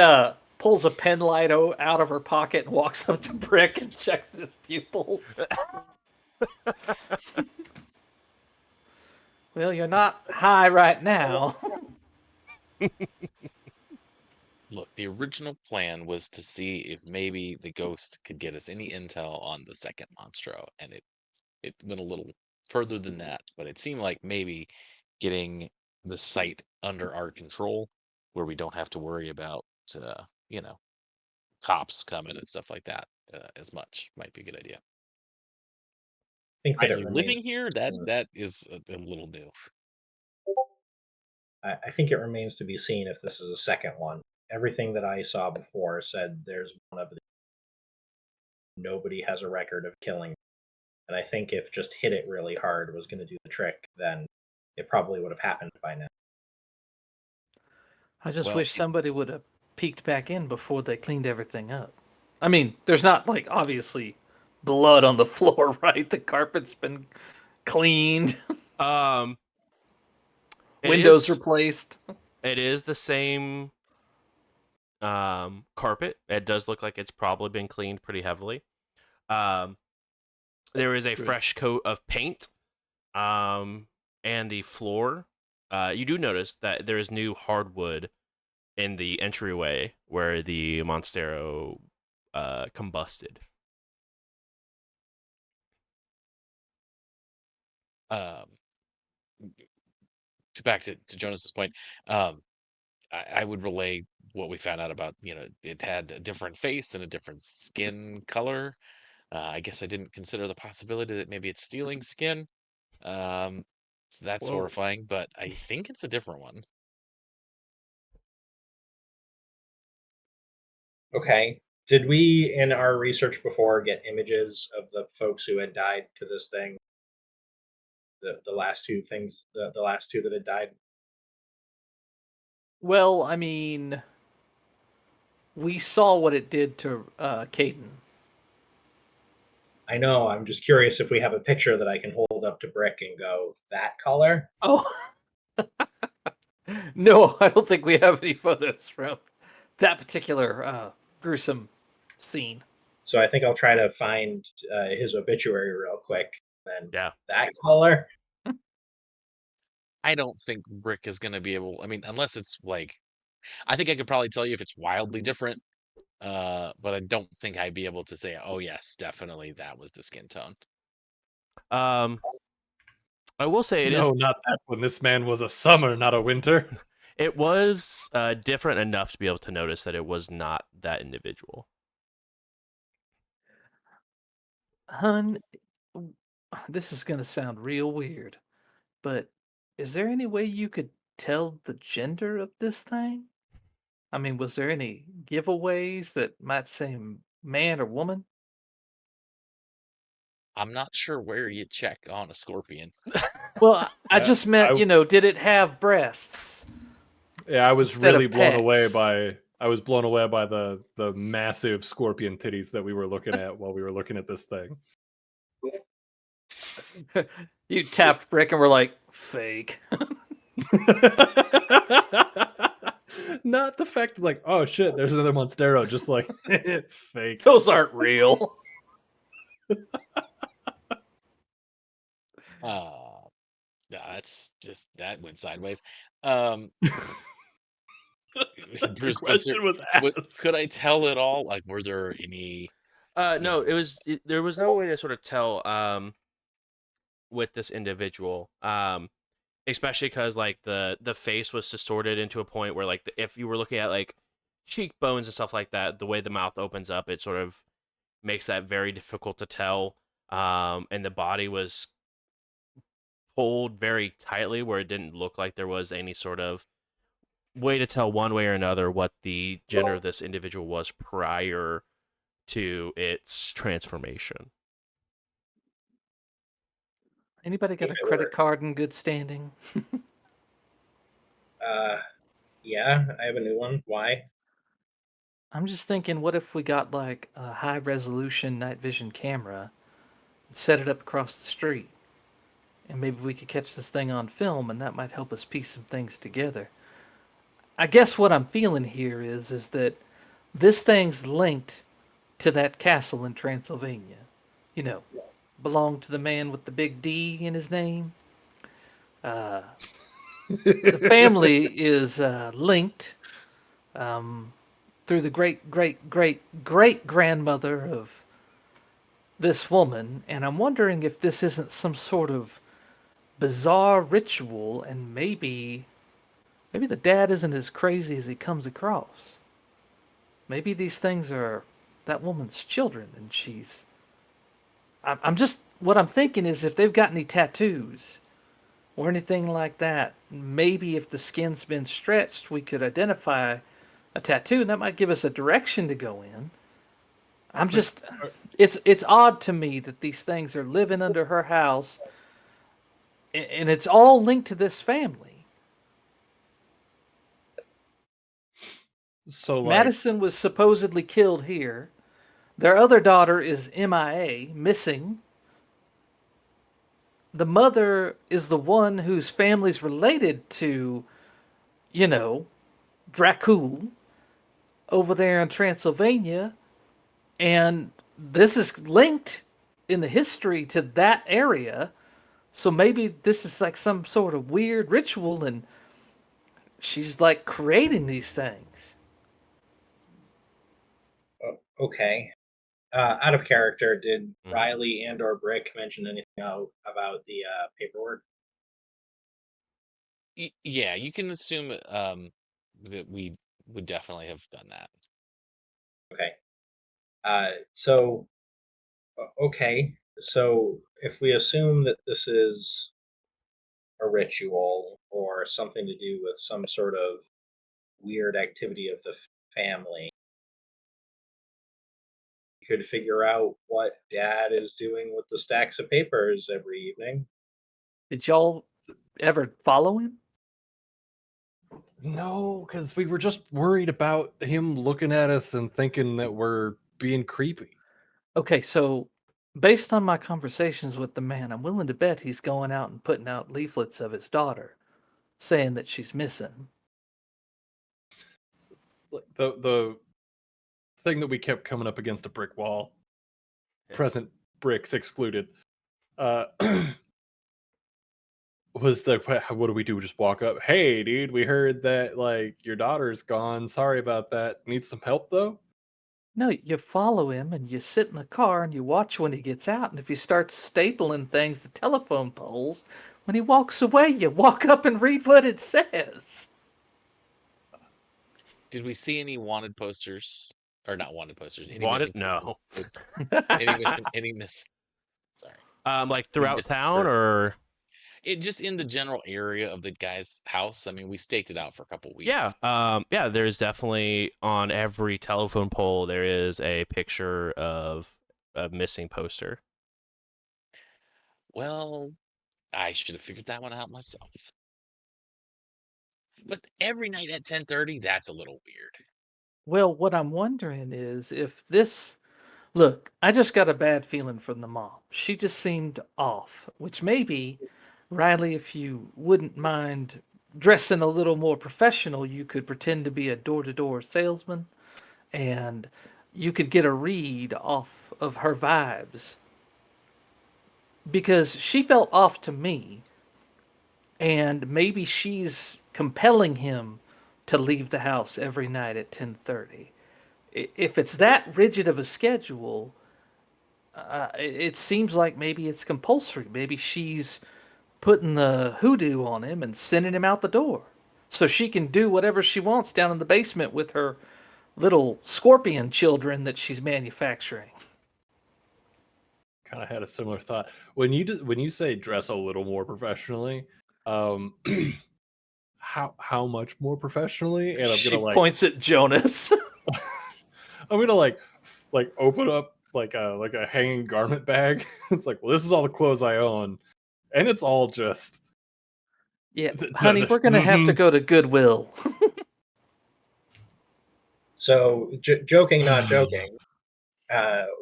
pulls a pen light out of her pocket and walks up to Brick and checks his pupils. Well, you're not high right now. Look, the original plan was to see if maybe the ghost could get us any intel on the second monstro, and it went a little further than that, but it seemed like maybe getting the site under our control, where we don't have to worry about you know, cops coming and stuff like that as much, might be a good idea. I think that it I.e. remains. living here, that is a little new. I think it remains to be seen if this is a second one. Everything that I saw before said there's one of the. Nobody has a record of killing, and I think if just hit it really hard was going to do the trick, then it probably would have happened by now. I just Well, wish somebody would have peeked back in before they cleaned everything up. I mean, there's not like obviously blood on the floor, right? The carpet's been cleaned, Um, it windows is replaced. it is the same carpet. It does look like it's probably been cleaned pretty heavily. Um, there is a Good. fresh coat of paint. And the floor. You do notice that there is new hardwood in the entryway where the Monstero combusted. um, back to Jonas's point, um, I would relay what we found out about, it had a different face and a different skin color. I guess I didn't consider the possibility that maybe it's stealing skin. So that's Whoa. horrifying, but I think it's a different one. Okay. Did we, in our research before, get images of the folks who had died to this thing? The last two things, the last two that had died. Well, I mean, we saw what it did to Caden. I know. I'm just curious if we have a picture that I can hold up to Brick and go, that color? Oh, no, I don't think we have any photos from that particular gruesome scene. So I think I'll try to find his obituary real quick. Then Yeah. that color? I don't think Brick is going to be able. I mean, unless it's like, I think I could probably tell you if it's wildly different, but I don't think I'd be able to say, oh yes, definitely that was the skin tone. I will say No, not that one. This man was a summer, not a winter. it was different enough to be able to notice that it was not that individual. Hun, this is going to sound real weird, but is there any way you could tell the gender of this thing? I mean, was there any giveaways that might say man or woman? I'm not sure where you check on a scorpion. Well, I just meant, I- did it have breasts? Yeah, I was Instead of really blown away pecs. by the massive scorpion titties that we were looking at while we were looking at this thing. You tapped Brick and were like, fake. Not the fact that like, oh shit, there's another Monstero, just like fake. Those aren't real. That's just that went sideways. Um, The Bruce, question was asked. could I tell at all? Like, were there any? No, there was no way to sort of tell with this individual. Especially because like the face was distorted into a point where like if you were looking at like cheekbones and stuff like that, the way the mouth opens up, it sort of makes that very difficult to tell. And the body was pulled very tightly where it didn't look like there was any sort of way to tell one way or another what the gender of this individual was prior to its transformation. Anybody got a credit card in good standing? Yeah, I have a new one. Why? I'm just thinking, what if we got like a high resolution night vision camera, set it up across the street, and maybe we could catch this thing on film, and that might help us piece some things together. I guess what I'm feeling here is that this thing's linked to that castle in Transylvania. You know, belonged to the man with the big D in his name. Uh, the family is linked um, through the great great great great grandmother of this woman, and I'm wondering if this isn't some sort of bizarre ritual, and maybe the dad isn't as crazy as he comes across. Maybe these things are that woman's children, and she's. I'm just what I'm thinking is if they've got any tattoos or anything like that, maybe if the skin's been stretched, we could identify a tattoo, and that might give us a direction to go in. I'm just, it's odd to me that these things are living under her house, and it's all linked to this family. So like, Madison was supposedly killed here. Their other daughter is MIA, missing. The mother is the one whose family's related to, you know, Dracul over there in Transylvania. And this is linked in the history to that area. So maybe this is like some sort of weird ritual and she's like creating these things. Okay. Out of character, did Mhm. Riley and or Brick mention anything about the paperwork? Yeah, you can assume that we would definitely have done that. Okay. So okay. So if we assume that this is a ritual or something to do with some sort of weird activity of the family, you could figure out what dad is doing with the stacks of papers every evening. Did y'all ever follow him? no, because we were just worried about him looking at us and thinking that we're being creepy. Okay, so based on my conversations with the man, I'm willing to bet he's going out and putting out leaflets of his daughter saying that she's missing. Like, the thing that we kept coming up against a brick wall, Yeah. present bricks excluded, uh, was the what do we do? Just walk up? Hey, dude, we heard that like your daughter's gone. Sorry about that. Need some help though? No, you follow him and you sit in the car and you watch when he gets out. And if he starts stapling things to telephone poles, when he walks away, you walk up and read what it says. Did we see any wanted posters or not wanted posters? Any Want missing it? No. posters? Any missing? Any miss? Sorry, Like any throughout missing town per- or it just in the general area of the guy's house. I mean, we staked it out for a couple yeah, weeks. yeah. There's definitely on every telephone pole there is a picture of a missing poster. Well, I should have figured that one out myself. But every night at 10:30, that's a little weird. Well, what I'm wondering is if this. Look, I just got a bad feeling from the mom. She just seemed off, which maybe, Riley, if you wouldn't mind dressing a little more professional, you could pretend to be a door to door salesman and you could get a read off of her vibes because she felt off to me and maybe she's compelling him to leave the house every night at 10:30. If it's that rigid of a schedule, it seems like maybe it's compulsory. Maybe she's putting the hoodoo on him and sending him out the door so she can do whatever she wants down in the basement with her little scorpion children that she's manufacturing. Kind of had a similar thought when you say dress a little more professionally. Um, how much more professionally? And I'm She gonna like points at Jonas. I'm gonna like open up like a hanging garment bag. It's like, well, this is all the clothes I own, and it's all just Yeah, honey, we're gonna have to mhm. go to Goodwill. So, joking, not joking.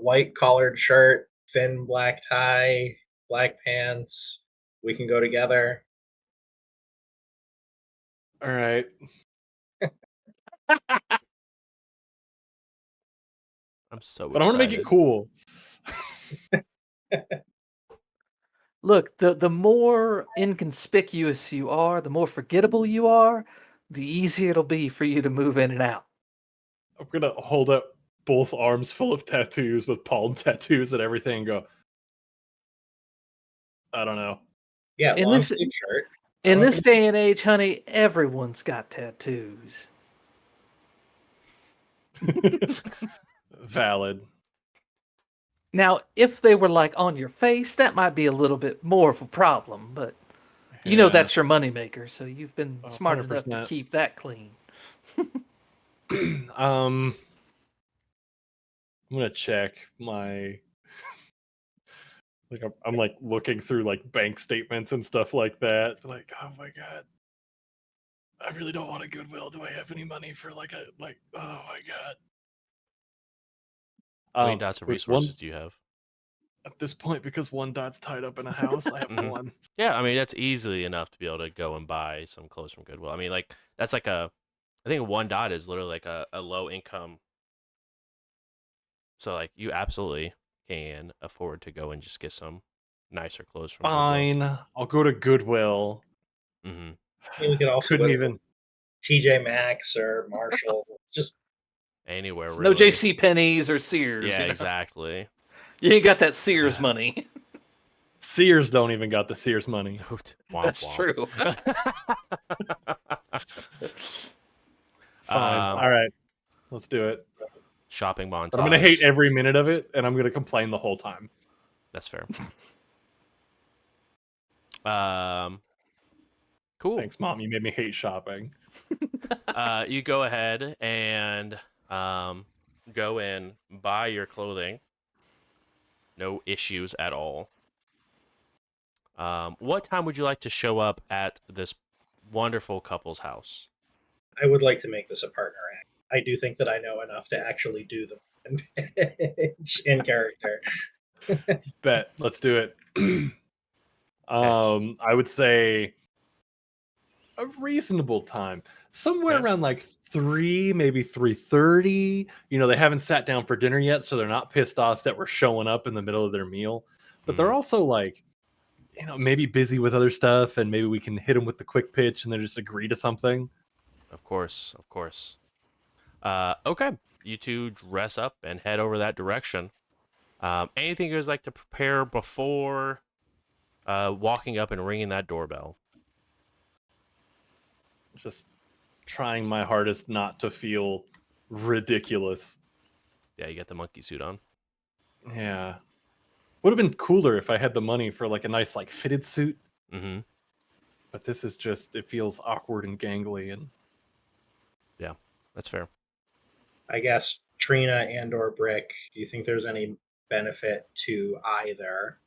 White collared shirt, thin black tie, black pants. We can go together. All right. I'm so But I want to make it cool. Look, the more inconspicuous you are, the more forgettable you are, the easier it'll be for you to move in and out. I'm gonna hold up both arms full of tattoos with palm tattoos and everything and go, I don't know. Yeah, In long this sleeve shirt. in this day and age, honey, everyone's got tattoos. Valid. Now, if they were like on your face, that might be a little bit more of a problem, but you know Yeah. that's your moneymaker, so you've been Oh, smart enough to 100%. keep that clean. I'm gonna check my like I'm like looking through like bank statements and stuff like that. Like, oh my god. I really don't want a Goodwill. Do I have any money for like a like oh my god. How many dots of wait, resources do you have? at this point, because one dot's tied up in a house, I have Mhm. one. Yeah, I mean that's easily enough to be able to go and buy some clothes from Goodwill. I mean, like that's like I think one dot is literally like a low income. So like you absolutely can afford to go and just get some nicer clothes from Goodwill. Fine. I'll go to Goodwill. Mm-hmm. We could also Couldn't go to even TJ Maxx or Marshall. Just Anywhere So really. no J.C. Penney's or Sears. Yeah, you know? exactly. You ain't got that Sears money. Sears don't even got the Sears money. Womp That's womp. true. Fine. All right. Let's do it. Shopping montage. But I'm gonna hate every minute of it, and I'm gonna complain the whole time. That's fair. Cool. Thanks, Mom. You made me hate shopping. You go ahead and go in, buy your clothing. No issues at all. What time would you like to show up at this wonderful couple's house? I would like to make this a partner act. I do think that I know enough to actually do them in character. Bet. Let's do it. I would say a reasonable time. Somewhere Okay. around like 3, maybe 3:30. You know, they haven't sat down for dinner yet, so they're not pissed off that we're showing up in the middle of their meal. But they're also like, you know, maybe busy with other stuff, and maybe we can hit them with the quick pitch and then just agree to something. Of course, of course. Okay. You two dress up and head over that direction. Anything you guys like to prepare before walking up and ringing that doorbell? Just trying my hardest not to feel ridiculous. Yeah, you get the monkey suit on. Yeah. Would have been cooler if I had the money for like a nice like fitted suit. Mm-hmm. But this is just, it feels awkward and gangly, and yeah, that's fair. I guess Trina and or Brick, do you think there's any benefit to either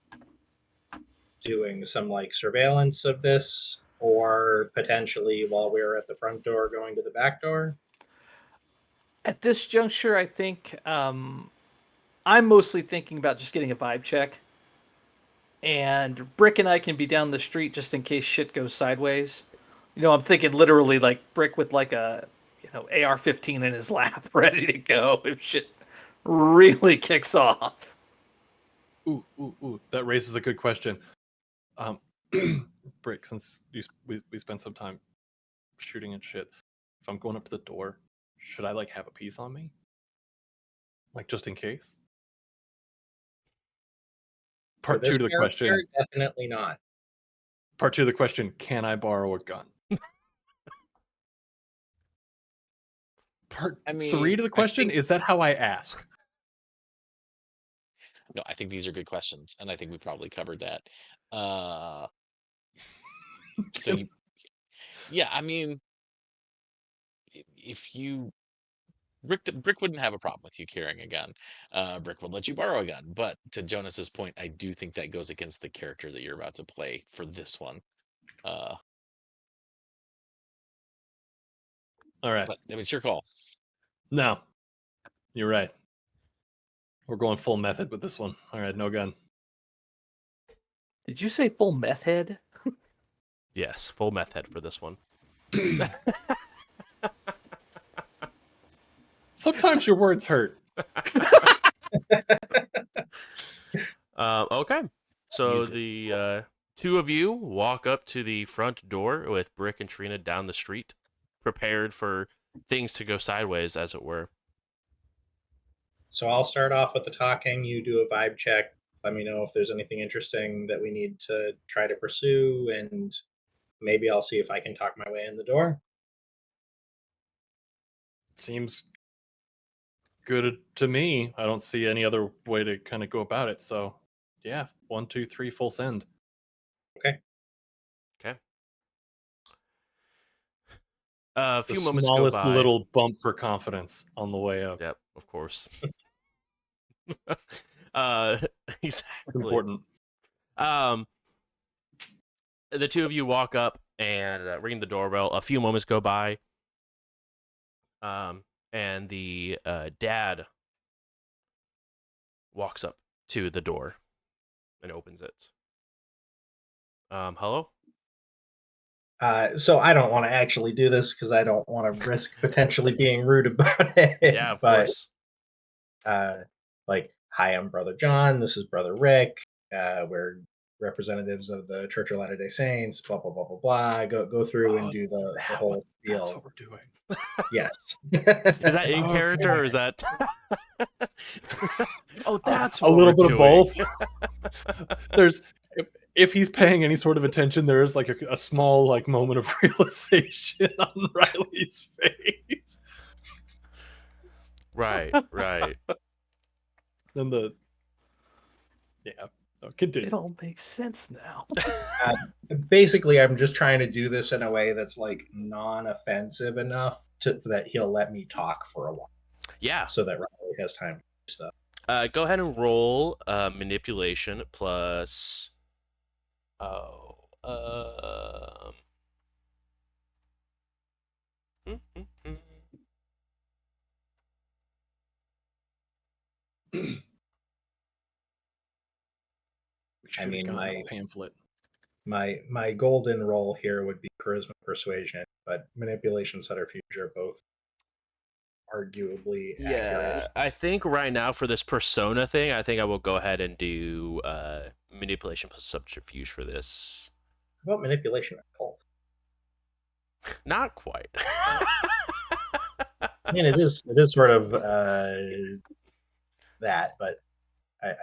doing some like surveillance of this or potentially while we were at the front door going to the back door? At this juncture, I think I'm mostly thinking about just getting a vibe check. And Brick and I can be down the street just in case shit goes sideways. You know, I'm thinking literally like Brick with like a AR-15 in his lap, ready to go if shit really kicks off. ooh, that raises a good question. Brick, since we spent some time shooting and shit, if I'm going up to the door, should I like have a piece on me, like just in case? Part For this two to the character, question. definitely not. Part two of the question: can I borrow a gun? Part I mean, three to the I question: think is that how I ask? no, I think these are good questions, and I think we probably covered that. So you, yeah, I mean, if you Brick wouldn't have a problem with you carrying a gun. Brick would let you borrow a gun, but to Jonas's point, I do think that goes against the character that you're about to play for this one. All right. But I mean, it's your call. No, you're right. We're going full method with this one. All right, no gun. Did you say full meth head? Yes, full meth head for this one. Sometimes your words hurt. Okay. So Use it. the two of you walk up to the front door with Brick and Trina down the street, prepared for things to go sideways, as it were. So I'll start off with the talking. You do a vibe check. Let me know if there's anything interesting that we need to try to pursue, and maybe I'll see if I can talk my way in the door. Seems good to me. I don't see any other way to kind of go about it. So, yeah, 1, 2, 3, full send. Okay. A The few moments go smallest by. little bump for confidence on the way up. Yep, of course. Exactly. Important. The two of you walk up and ring the doorbell. A few moments go by. And the dad walks up to the door and opens it. Hello? So I don't want to actually do this because I don't want to risk potentially being rude about it. Yeah, of but course. Like, hi, I'm Brother John. This is Brother Rick. We're representatives of the Church of Latter-day Saints. Blah blah blah blah blah. Go through and do the whole That's deal. what we're doing. Yes. Is that in character or is that? Oh, that's a what little we're bit doing. of both. There's if he's paying any sort of attention, there is like a small like moment of realization on Riley's face. Right. Then continue. It all makes sense now. Basically, I'm just trying to do this in a way that's like non-offensive enough that he'll let me talk for a while. Yeah. So that Riley has time to do stuff. Go ahead and roll manipulation plus. I mean, my pamphlet. My golden roll here would be charisma persuasion, but manipulation subterfuge are both arguably accurate. I think right now for this persona thing, I think I will go ahead and do manipulation plus subterfuge for this. How about manipulation and cult? Not quite. I mean, it is sort of that, but I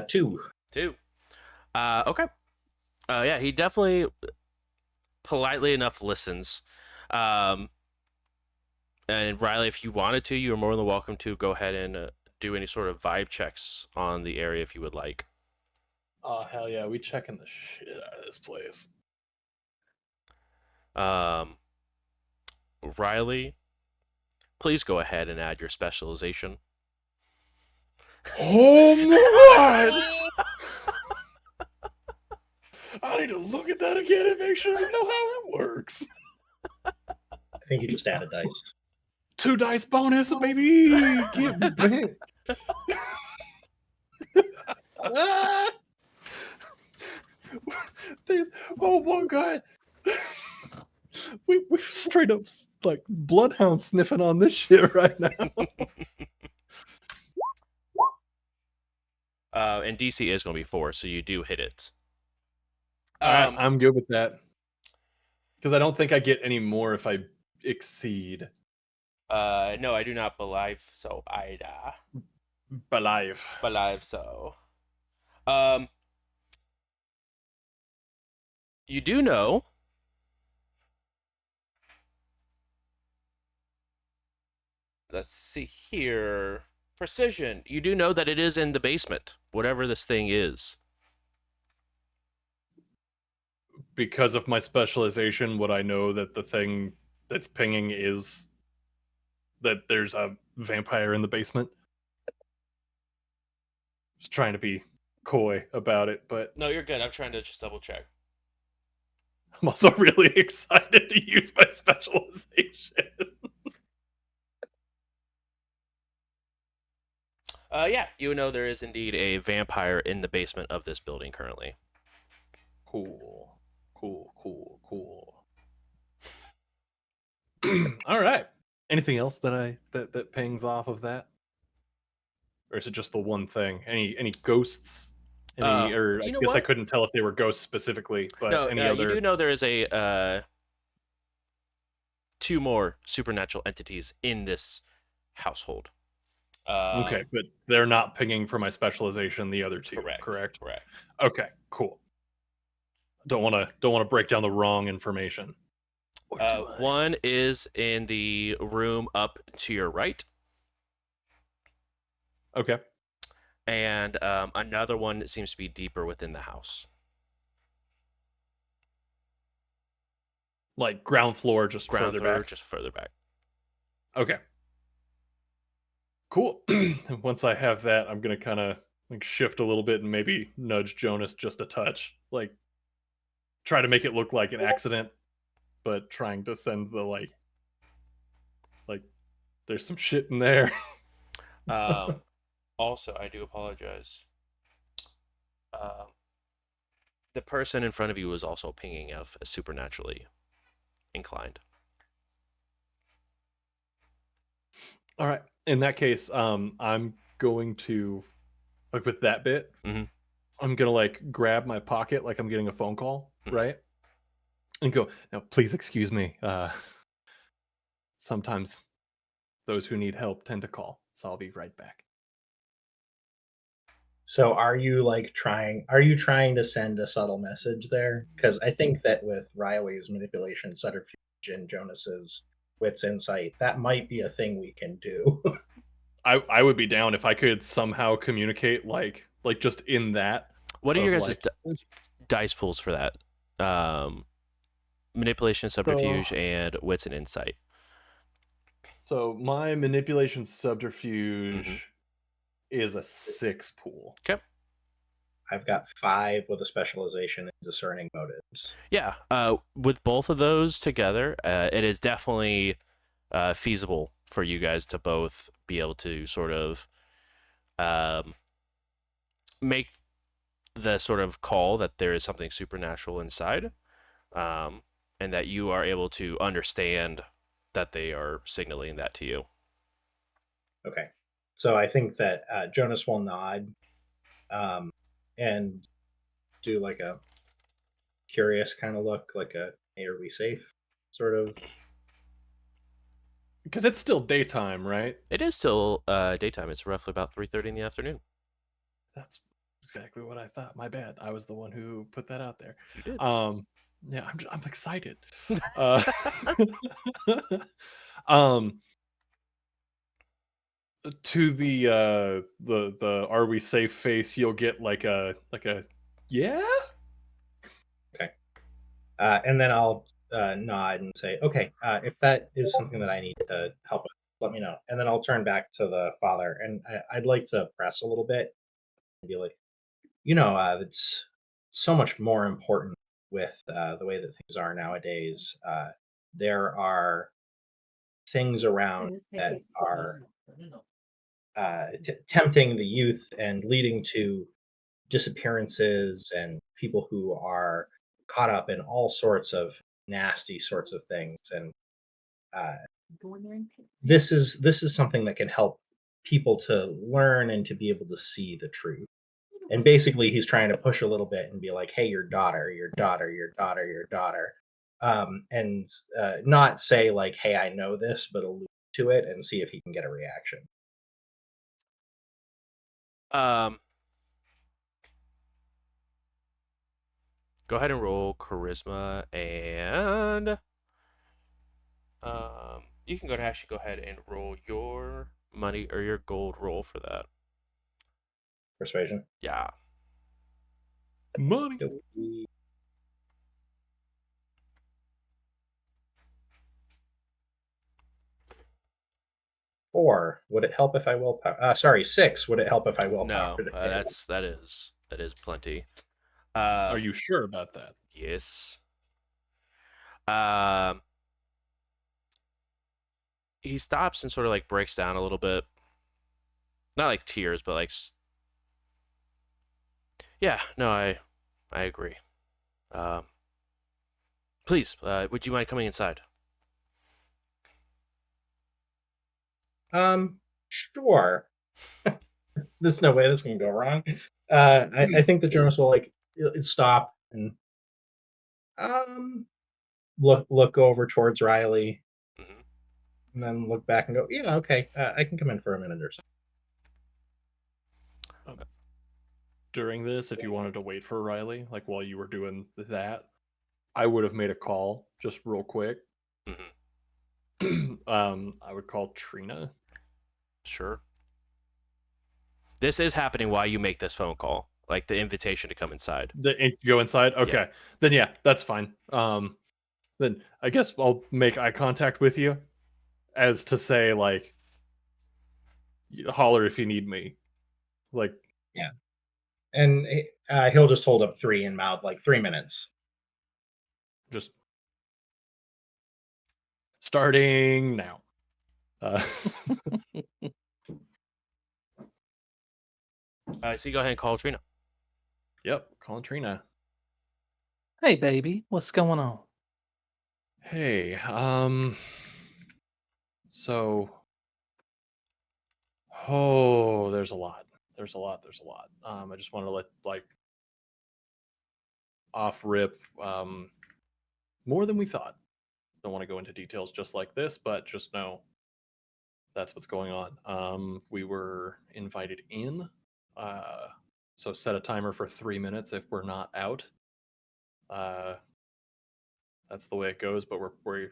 2. 2. Okay. Yeah, he definitely politely enough listens. And Riley, if you wanted to, you are more than welcome to go ahead and do any sort of vibe checks on the area if you would like. Oh, hell yeah. We checking the shit out of this place. Riley, please go ahead and add your specialization. Oh my god! I need to look at that again and make sure I know how it works. I think you just added dice. 2 dice bonus, baby! Get bent. Oh my god! We're straight up like bloodhound sniffing on this shit right now. And DC is going to be 4, so you do hit it. I'm good with that. Because I don't think I get any more if I exceed. No, I do not believe so. Believe so. You do know. Let's see here. Precision. You do know that it is in the basement, whatever this thing is. Because of my specialization, would I know that the thing that's pinging is that there's a vampire in the basement? Just trying to be coy about it, but No, you're good. I'm trying to just double check. I'm also really excited to use my specialization. Yeah, you know there is indeed a vampire in the basement of this building currently. Cool. All right. Anything else that pangs off of that? Or is it just the one thing? Any ghosts? Or I You know guess I what? couldn't tell if they were ghosts specifically, but No, any you other. do know there is a 2 more supernatural entities in this household. Okay, but they're not pinging for my specialization. The other two, correct? Correct. Okay, cool. Don't want to break down the wrong information. Or do I? One is in the room up to your right, Okay, and another one seems to be deeper within the house. like ground floor, just Ground further floor, back. just further back. Okay, cool. Once I have that, I'm gonna kind of like shift a little bit and maybe nudge Jonas just a touch, like try to make it look like an accident, but trying to send the like there's some shit in there. Also, I do apologize. The person in front of you was also pinging of supernaturally inclined. All right. In that case, I'm going to like with that bit, Mhm. I'm gonna like grab my pocket like I'm getting a phone call, Mhm. right? And go, now please excuse me. Sometimes those who need help tend to call, so I'll be right back. So are you trying to send a subtle message there? Because I think that with Riley's manipulation, subterfuge, and Jonas's wits insight, that might be a thing we can do. I would be down if I could somehow communicate like just in that What are your of guys' like dice pools for that? Manipulation, so subterfuge, and wits and insight. so my manipulation subterfuge Mm-hmm. is a 6 pool. Okay. I've got 5 with a specialization in discerning motives. Yeah. With both of those together, it is definitely feasible for you guys to both be able to sort of make the sort of call that there is something supernatural inside, um, and that you are able to understand that they are signaling that to you. Okay. So I think that Jonas will nod and do like a curious kind of look, like a "Hey, are we safe?" sort of. Because it's still daytime, right? It is still daytime. It's roughly about 3:30 in the afternoon. That's exactly what I thought. My bad. I was the one who put that out there. You did. Yeah, I'm excited. Uh, um, to the are we safe face, you'll get like a yeah. Okay. And then I'll nod and say, "Okay, if that is something that I need to help with, let me know." And then I'll turn back to the father, and I'd like to press a little bit and be like, it's so much more important with the way that things are nowadays. There are things around that are tempting the youth and leading to disappearances and people who are caught up in all sorts of nasty sorts of things. And uh, this is something that can help people to learn and to be able to see the truth. And basically, he's trying to push a little bit and be like, "Hey, your daughter, your daughter, your daughter, your daughter," and not say like, "Hey, I know this," but allude to it and see if he can get a reaction. Um, Go ahead and roll charisma, and you can actually go ahead and roll your money or your gold roll for that. Persuasion. Yeah. Money. Or would it help if I willpower? Sorry, 6. Would it help if I willpower? No, that is plenty. Are you sure about that? Yes. Um, he stops and sort of like breaks down a little bit, not like tears, but like yeah, no, I agree. Um, please, would you mind coming inside? Sure. There's no way this can go wrong. I think the journalist will like stop and look over towards Riley Hmm. and then look back and go, yeah, okay, I can come in for a minute or so. During this, if you wanted to wait for Riley, like while you were doing that, I would have made a call just real quick. Hmm. I would call Trina. Sure. This is happening while you make this phone call, like the invitation to come inside. Go inside. Okay, Yeah. then yeah, that's fine. Then I guess I'll make eye contact with you, as to say like, holler if you need me. Like, Yeah, and he'll just hold up 3 in mouth, like 3 minutes. just starting now. So you go ahead and call Trina. Yep, calling Trina. Hey, baby, what's going on? Hey, so, oh, there's a lot. There's a lot. I just want to let like off rip, more than we thought. Don't want to go into details just like this, but just know that's what's going on. We were invited in, so set a timer for 3 minutes if we're not out. Uh, that's the way it goes. But we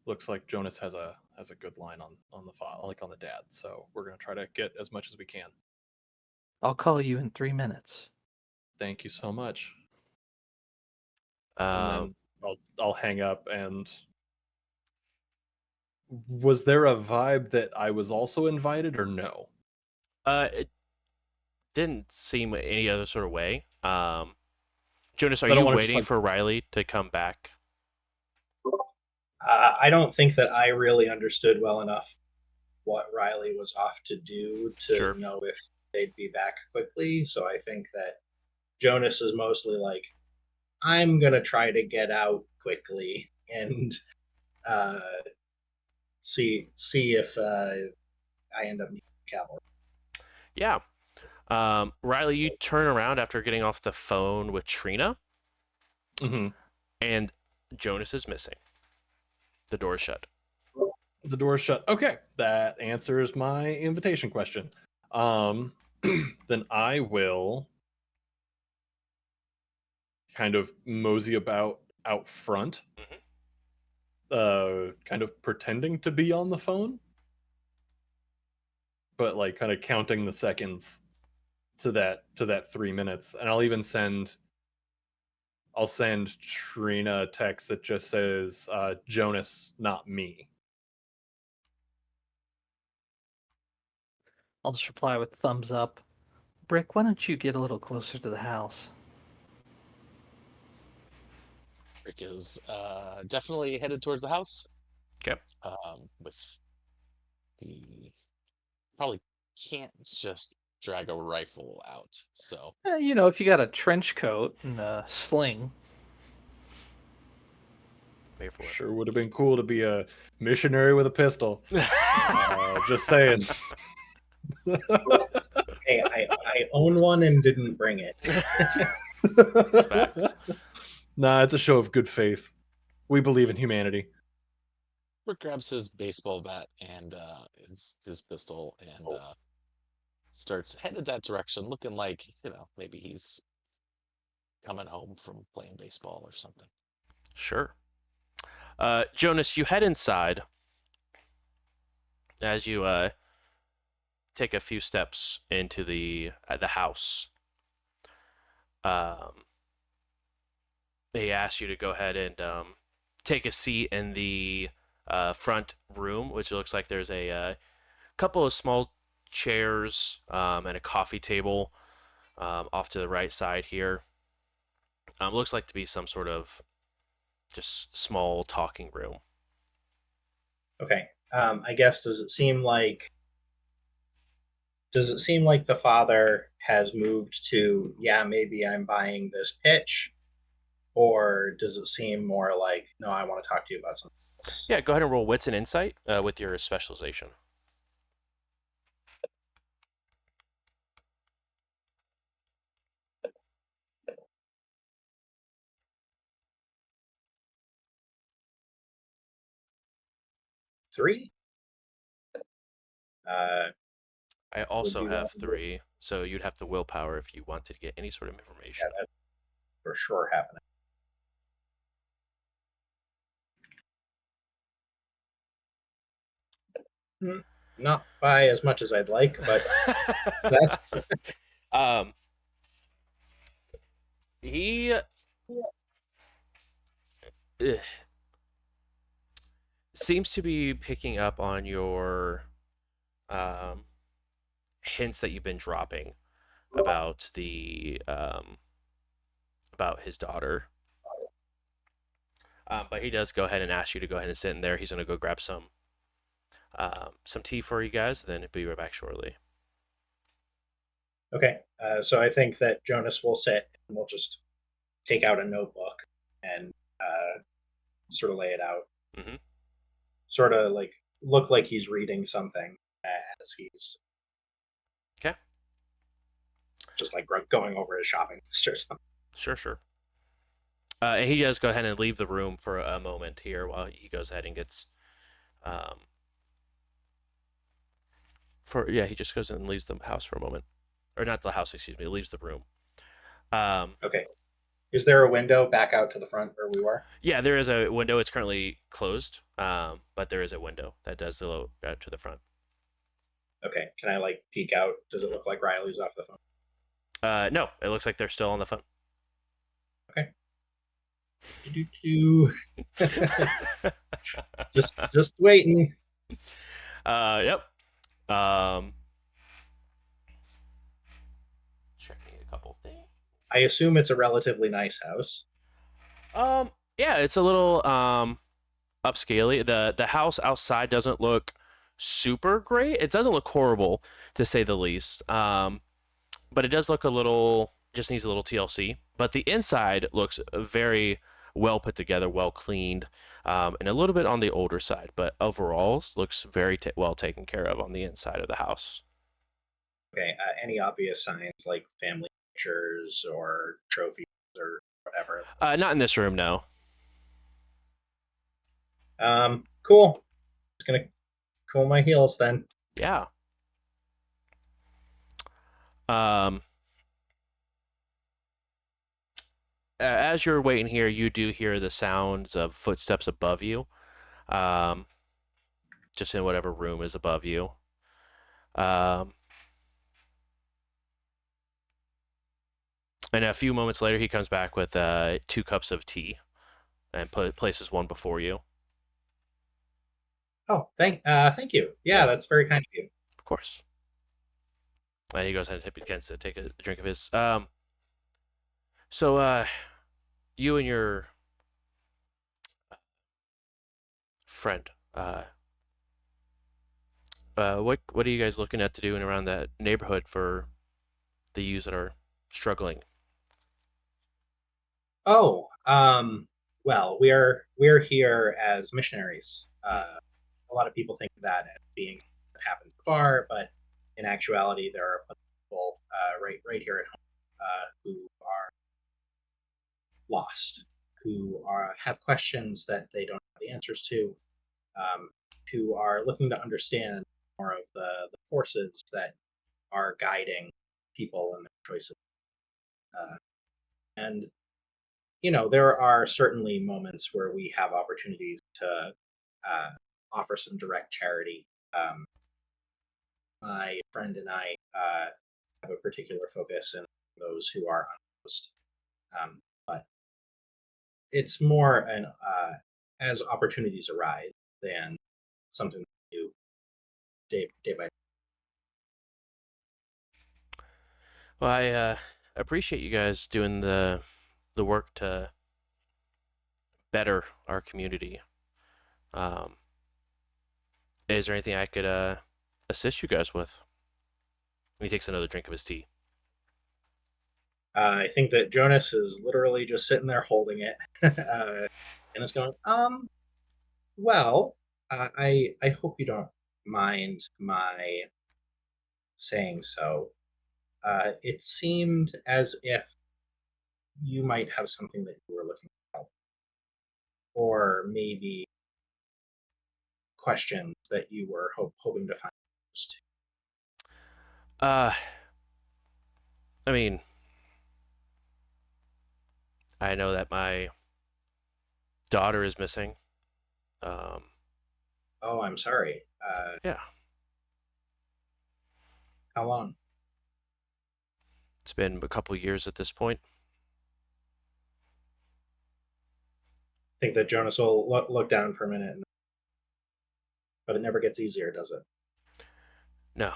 looks like Jonas has a good line on the file, like on the dad. So we're gonna try to get as much as we can. I'll call you in 3 minutes. Thank you so much. And Um, then I'll hang up. And was there a vibe that I was also invited or no? it didn't seem any other sort of way. Jonas, are So I don't you want to just waiting like for Riley to come back? I don't think that I really understood well enough what Riley was off to do to Sure. know if they'd be back quickly. So I think that Jonas is mostly like, I'm gonna try to get out quickly and uh, see if I end up needing cavalry. Yeah. Riley, you turn around after getting off the phone with Trina, Mhm. and Jonas is missing. The door is shut. The door's shut. Okay, that answers my invitation question. Then I will kind of mosey about out front, kind of pretending to be on the phone, but like kind of counting the seconds to that 3 minutes. And I'll send Trina a text that just says Jonas, not me. I'll just reply with thumbs up. Brick, why don't you get a little closer to the house? Rick is definitely headed towards the house. Okay. With the probably can't just drag a rifle out. So If you got a trench coat and a sling. Wait for Sure would have been cool to be a missionary with a pistol. Just saying. Hey, I own one and didn't bring it. Facts. Nah, it's a show of good faith. We believe in humanity. Rick grabs his baseball bat and his pistol and starts headed that direction, looking like maybe he's coming home from playing baseball or something. Sure. Jonas, you head inside as you take a few steps into the house. They ask you to go ahead and take a seat in the front room, which looks like there's a couple of small chairs and a coffee table off to the right side here. Looks like to be some sort of just small talking room. Okay. I guess does does it seem like the father has moved to, yeah, maybe I'm buying this pitch? Or does it seem more like, no, I want to talk to you about something else? Yeah, go ahead and roll wits and insight with your specialization. 3? Uh, I would also you have want to do? 3, so you'd have to willpower if you wanted to get any sort of Yeah, information. that's for sure happening. Not by as much as I'd like, but that's um, he seems to be picking up on your um, hints that you've been dropping about the about his daughter. But he does go ahead and ask you to go ahead and sit in there. He's going to go grab some tea for you guys, then he'll be right back shortly. okay. So I think that Jonas will sit and we'll just take out a notebook and sort of lay it out. Mm-hmm. Sort of like look like he's reading something as he's Okay. just like going over his shopping list or something. Sure. And he does go ahead and leave the room for a moment here while he goes ahead and gets he just goes and leaves the house for a moment, or not the house, excuse me, leaves the room. Okay. Is there a window back out to the front where we were? Yeah, there is a window. It's currently closed, but there is a window that does go to the front. Okay. Can I like peek out? Does it look like Riley's off the phone? No, it looks like they're still on the phone. Okay. just waiting. Yep. Checking a couple things. I assume it's a relatively nice house. Yeah, it's a little upscale. The house outside doesn't look super great. It doesn't look horrible, to say the least. But it does look a little, just needs a little TLC. But the inside looks very well put together, well cleaned, and a little bit on the older side. But overall, looks very well taken care of on the inside of the house. Okay. Any obvious signs like family pictures or trophies or whatever? Not in this room, no. Cool. Just gonna cool my heels then. Yeah. Um, as you're waiting here, you do hear the sounds of footsteps above you, um, just in whatever room is above you. And a few moments later, he comes back with 2 cups of tea and places one before you. Oh, thank you. Yeah, that's very kind of you. Of course. And he goes ahead and begins to take a drink of his. So, you and your friend, what are you guys looking at to do around that neighborhood for the youths that are struggling? Oh, well, we're here as missionaries. A lot of people think of that as being something that happened far, but in actuality, there are plenty of people right here at home who are lost, who have questions that they don't have the answers to, um, who are looking to understand more of the forces that are guiding people and their choices. Uh, and there are certainly moments where we have opportunities to uh, offer some direct charity. My friend and I have a particular focus in those who are unhoused, but it's more an as opportunities arise than something we do day by day. Well, I appreciate you guys doing the work to better our community. Um, is there anything I could assist you guys with? He takes another drink of his tea. I think that Jonas is literally just sitting there holding it, and is going, well, I hope you don't mind my saying so. It seemed as if you might have something that you were looking for help, or maybe questions that you were hoping to find answers to. I mean, I know that my daughter is missing. Oh, I'm sorry. Yeah, How long? it's been a couple years at this point. I think that Jonas will look down for a minute, but it never gets easier, does it? No,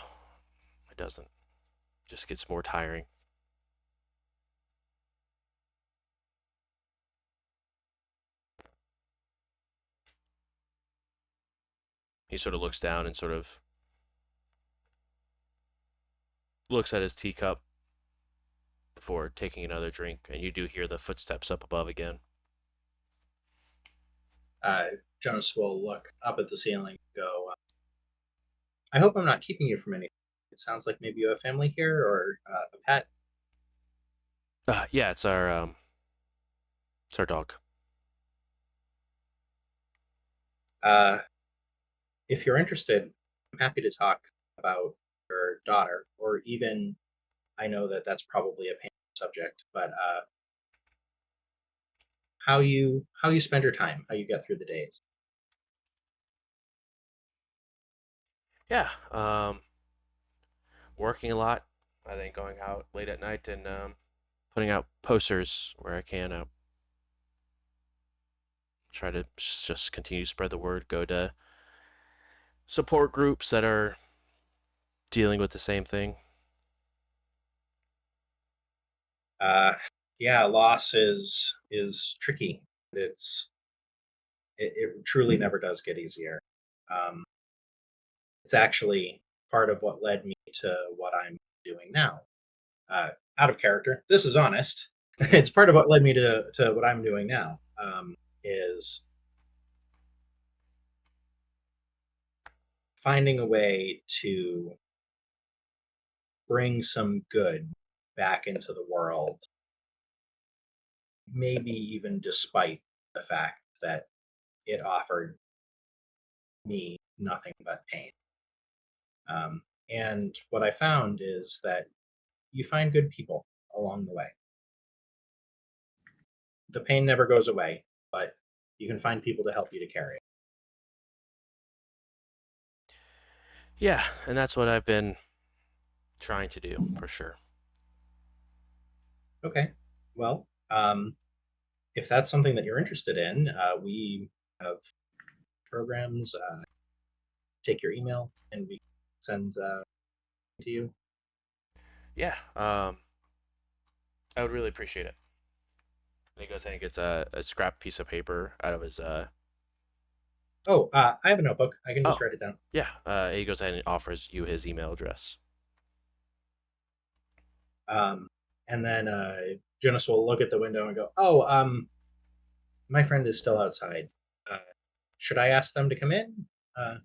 it doesn't. It just gets more tiring. He sort of looks down and sort of looks at his teacup before taking another drink, and you do hear the footsteps up above again. Jonas will look up at the ceiling and go, I hope I'm not keeping you from anything. It sounds like maybe you have family here or a pet. Yeah, it's our dog. If you're interested, I'm happy to talk about your daughter, or even I know that that's probably a painful subject, but how you spend your time, how you get through the days. Yeah, working a lot. I think going out late at night and putting out posters where I can. Try to just continue to spread the word. Go to support groups that are dealing with the same thing. Yeah, loss is tricky. It truly never does get easier. Um, it's actually part of what led me to what I'm doing now. Out of character, this is honest. Mm-hmm. It's part of what led me to what I'm doing now. Is finding a way to bring some good back into the world, maybe even despite the fact that it offered me nothing but pain. And what I found is that you find good people along the way. The pain never goes away, but you can find people to help you to carry it. Yeah, and that's what I've been trying to do for sure. Okay. Well, if that's something that you're interested in, we have programs. Take your email and we send to you. Yeah, I would really appreciate it. And he goes ahead and gets a scrap piece of paper out of his Oh, I have a notebook. I can just Oh, write it down. yeah. He goes ahead and offers you his email address. Um, and then Jonas will look at the window and go, "Oh, my friend is still outside. Uh, should I ask them to come in?" I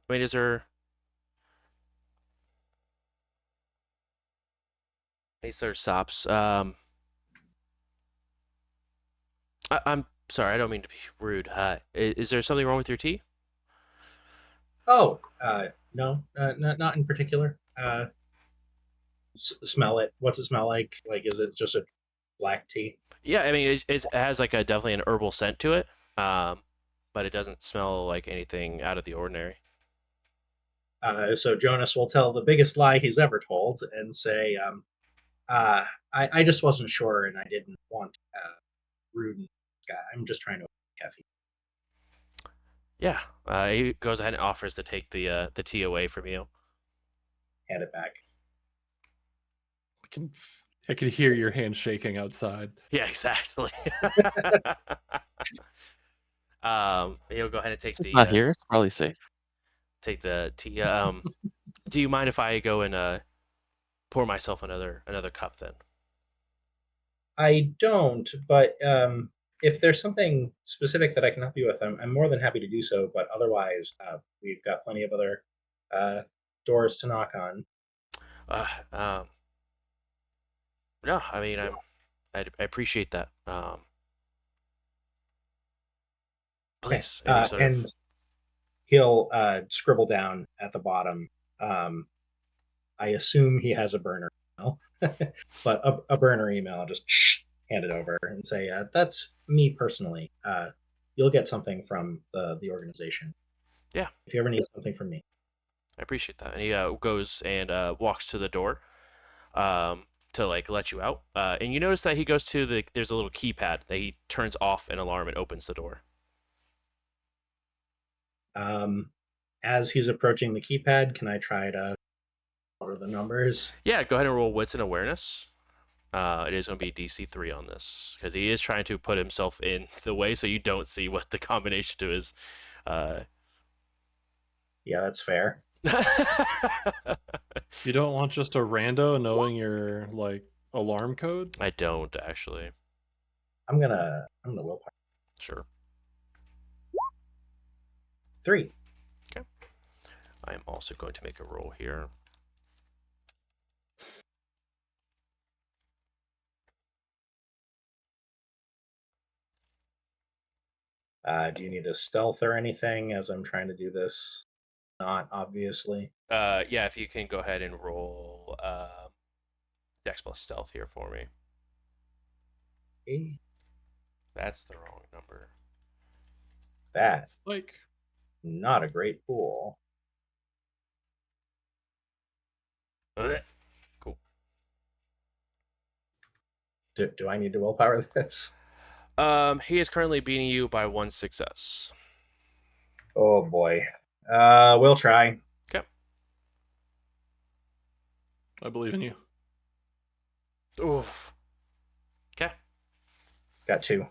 mean, is there? He sort of stops. I'm sorry. I don't mean to be rude. Is there something wrong with your tea? Oh, no, not in particular. Smell it. What's it smell like? Like, is it just a black tea? Yeah, I mean, it has like a definitely an herbal scent to it. But it doesn't smell like anything out of the ordinary. So Jonas will tell the biggest lie he's ever told and say, I just wasn't sure and I didn't want rude. I'm just trying to caffeine. Yeah, he goes ahead and offers to take the tea away from you. Hand it back. I can hear your hand shaking outside. Yeah, exactly. He'll go ahead and take It's not here. It's probably safe. take the tea. Do you mind if I go and pour myself another cup then? I don't, but if there's something specific that I can help you with, I'm more than happy to do so. But otherwise, we've got plenty of other uh, doors to knock on. Uh, um, no, I mean I appreciate that. Okay, Please, any sort of and he'll scribble down at the bottom. Um, I assume he has a burner email, but a burner email, just hand it over and say, "That's me personally. You'll get something from the organization yeah, if you ever need something from me." I appreciate that. And he goes and walks to the door to like let you out. And you notice that he goes to there's a little keypad that he turns off an alarm and opens the door. Um, as he's approaching the keypad, can I try to order the numbers? Yeah, go ahead and roll wits and awareness. It is going to be DC 3 on this because he is trying to put himself in the way so you don't see what the combination to is. Yeah, that's fair. You don't want just a rando knowing your like alarm code? I don't actually. I'm gonna willpower Sure. 3. Okay. I am also going to make a roll here. Do you need a stealth or anything as I'm trying to do this? Not obviously. Yeah, if you can go ahead and roll Dex plus Stealth here for me. Okay. That's the wrong number. That's It's like not a great pool. Cool. Do I need to willpower this? He is currently beating you by 1 success. Oh boy. We'll try. Okay. I believe in you. Oof. Okay. Got 2.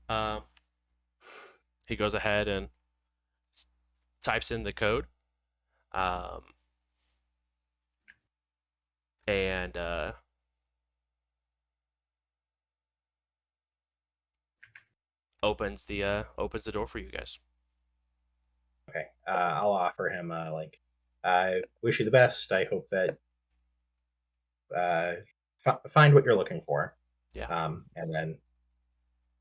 Um, he goes ahead and types in the code. And opens the door for you guys. Okay. I'll offer him I wish you the best. I hope that find what you're looking for. Yeah. And then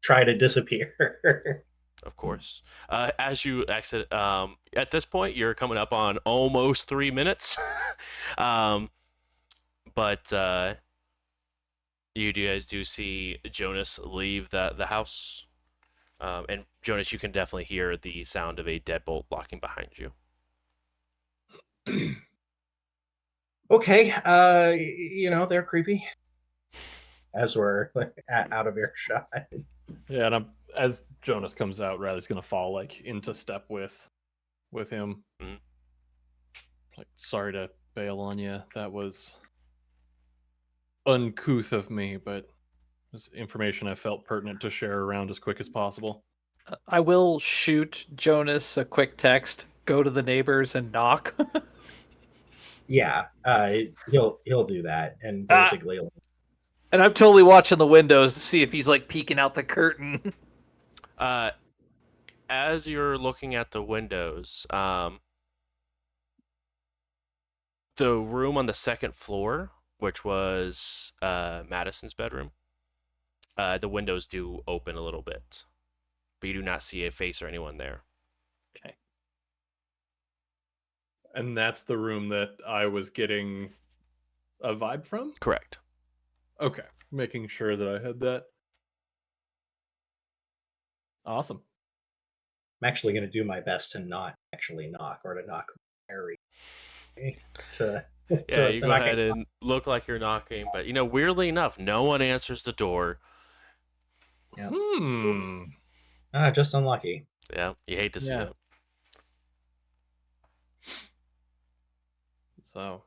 try to disappear. Of course. As you exit, at this point, you're coming up on almost 3 minutes. But you guys do see Jonas leave the house. And Jonas, you can definitely hear the sound of a deadbolt locking behind you. Okay. They're creepy. As we're out of earshot. Yeah, and as Jonas comes out, Riley's gonna fall like into step with him. Mhm. Like, sorry to bail on you. That was uncouth of me, but it's information I felt pertinent to share around as quick as possible. I will shoot Jonas a quick text. Go to the neighbors and knock. Yeah. He'll do that and Ah! basically And I'm totally watching the windows to see if he's like peeking out the curtain. As you're looking at the windows, the room on the second floor, which was Madison's bedroom, the windows do open a little bit, but you do not see a face or anyone there. Okay. And that's the room that I was getting a vibe from? Correct. Okay. Making sure that I had that. Awesome. I'm actually going to do my best to not actually knock or to knock very to Yeah, as you to go not ahead get and look like you're knocking, but weirdly enough, no one answers the door. Yeah. Just unlucky. Yeah, you hate to see Yeah. that. So,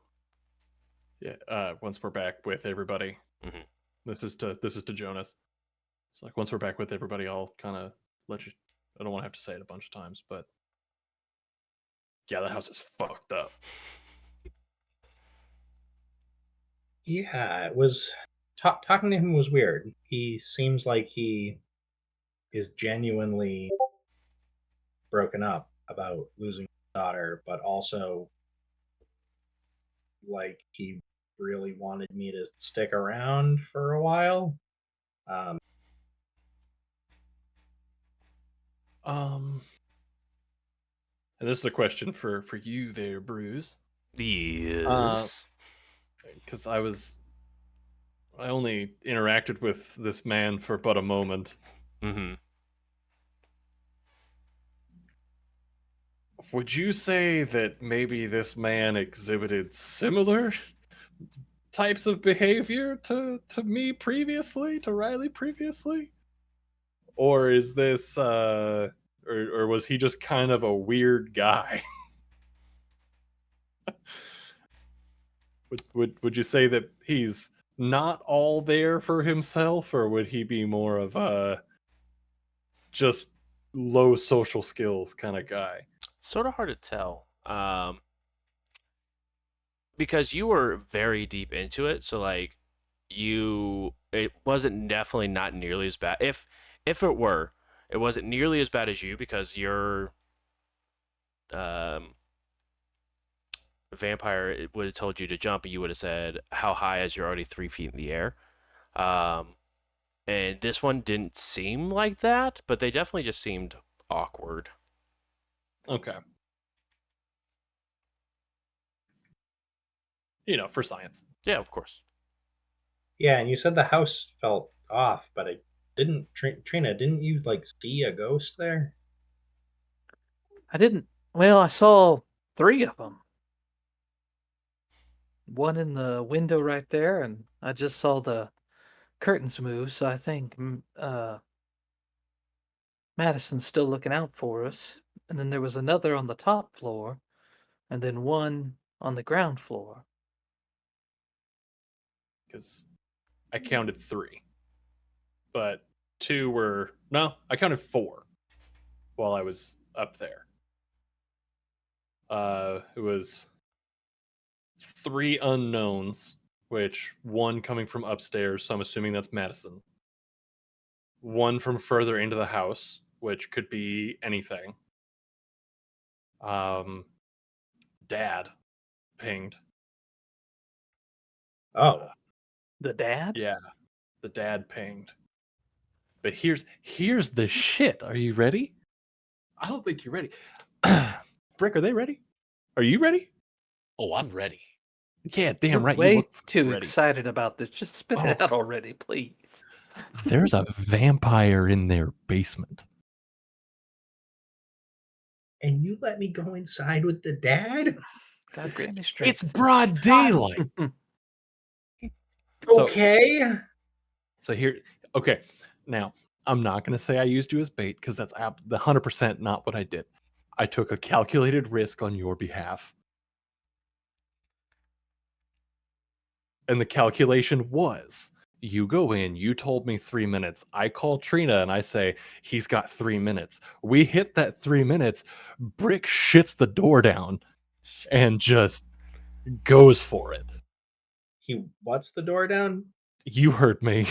yeah. Once we're back with everybody, Mhm. this is to Jonas. It's like once we're back with everybody, I'll kind of let you. I don't want to have to say it a bunch of times, but Yeah, the house is fucked up. Yeah, it was talking to him was weird. He seems like he is genuinely broken up about losing his daughter, but also like he really wanted me to stick around for a while. Um, And this is a question for you there, Bruce. Yes. Because I only interacted with this man for but a moment. Mm-hmm. Would you say that maybe this man exhibited similar types of behavior to me previously, to Riley previously? Or is this or was he just kind of a weird guy? would you say that he's not all there for himself, or would he be more of a just low social skills kind of guy? Sort of hard to tell. Because you were very deep into it, so like it wasn't definitely not nearly as bad. If it were, it wasn't nearly as bad as you because your um vampire would have told you to jump and you would have said how high as you're already 3 feet in the air. Um and this one didn't seem like that, but they definitely just seemed awkward. Okay. For science. Yeah, of course. yeah, and you said the house felt off, but I didn't. Trina, didn't you like see a ghost there? I didn't. Well, I saw 3 of them. One in the window right there, and I just saw the curtains move. So I think Madison's still looking out for us. And then there was another on the top floor, and then one on the ground floor. Because I counted 3, but 2 were I counted 4 while I was up there. It was 3 unknowns, which one coming from upstairs, so I'm assuming that's Madison. One from further into the house, which could be anything. Dad pinged. Oh, The dad? Yeah, the dad pinged. But here's the shit. Are you ready? I don't think you're ready. Brick, are they ready? Are you ready? Oh, I'm ready. Yeah, damn You're right. You way look too ready. excited about this. Just spit it Oh. out already, please. There's a vampire in their basement. and you let me go inside with the dad? God grant me strength. It's broad daylight. Okay. So here, okay. Now, I'm not going to say I used you as bait because that's the 100% not what I did. I took a calculated risk on your behalf. And the calculation was you go in, you told me 3 minutes. I call Trina and I say, he's got 3 minutes. We hit that 3 minutes. Brick shits the door down and just goes for it. He what's the door down? You heard me.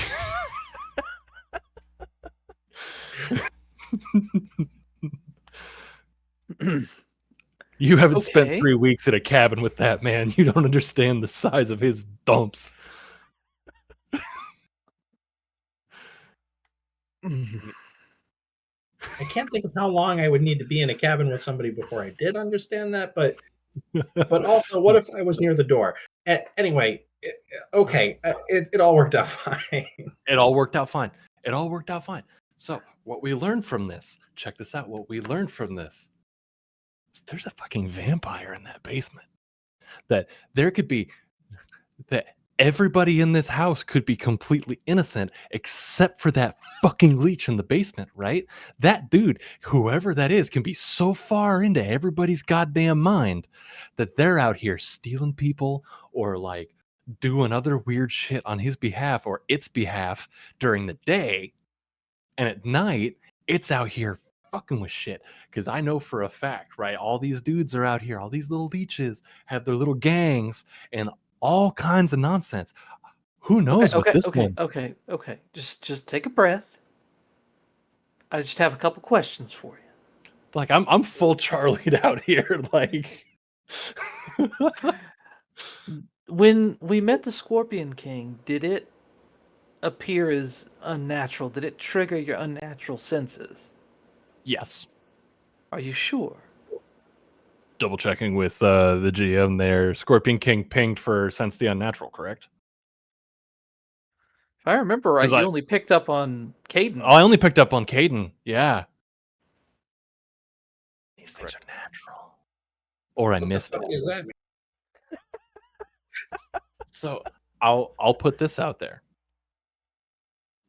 You haven't spent Okay. 3 weeks at a cabin with that man. You don't understand the size of his dumps. I can't think of how long I would need to be in a cabin with somebody before I did understand that, but also, what if I was near the door? Anyway, okay, it all worked out fine. It all worked out fine. It all worked out fine. So, what we learned from this, check this out. What we learned from this is there's a fucking vampire in that basement. That there could be, that everybody in this house could be completely innocent except for that fucking leech in the basement, right? That dude, whoever that is, can be so far into everybody's goddamn mind that they're out here stealing people or like doing other weird shit on his behalf or its behalf during the day. And at night, it's out here fucking with shit because I know for a fact, right? All these dudes are out here, all these little leeches have their little gangs and all kinds of nonsense. Who knows with this one? Okay. Just take a breath. I just have a couple questions for you. Like I'm full Charlie'd out here, like. When we met the Scorpion King, did it appear as unnatural? Did it trigger your unnatural senses? Yes. Are you sure? Double checking with the GM there. Scorpion King pinged for sense the unnatural, correct? If I remember right, 'Cause you I- only picked up on Caden. Oh, I only picked up on Caden. Yeah. These things are natural. Or I missed it. What is that? So I'll put this out there.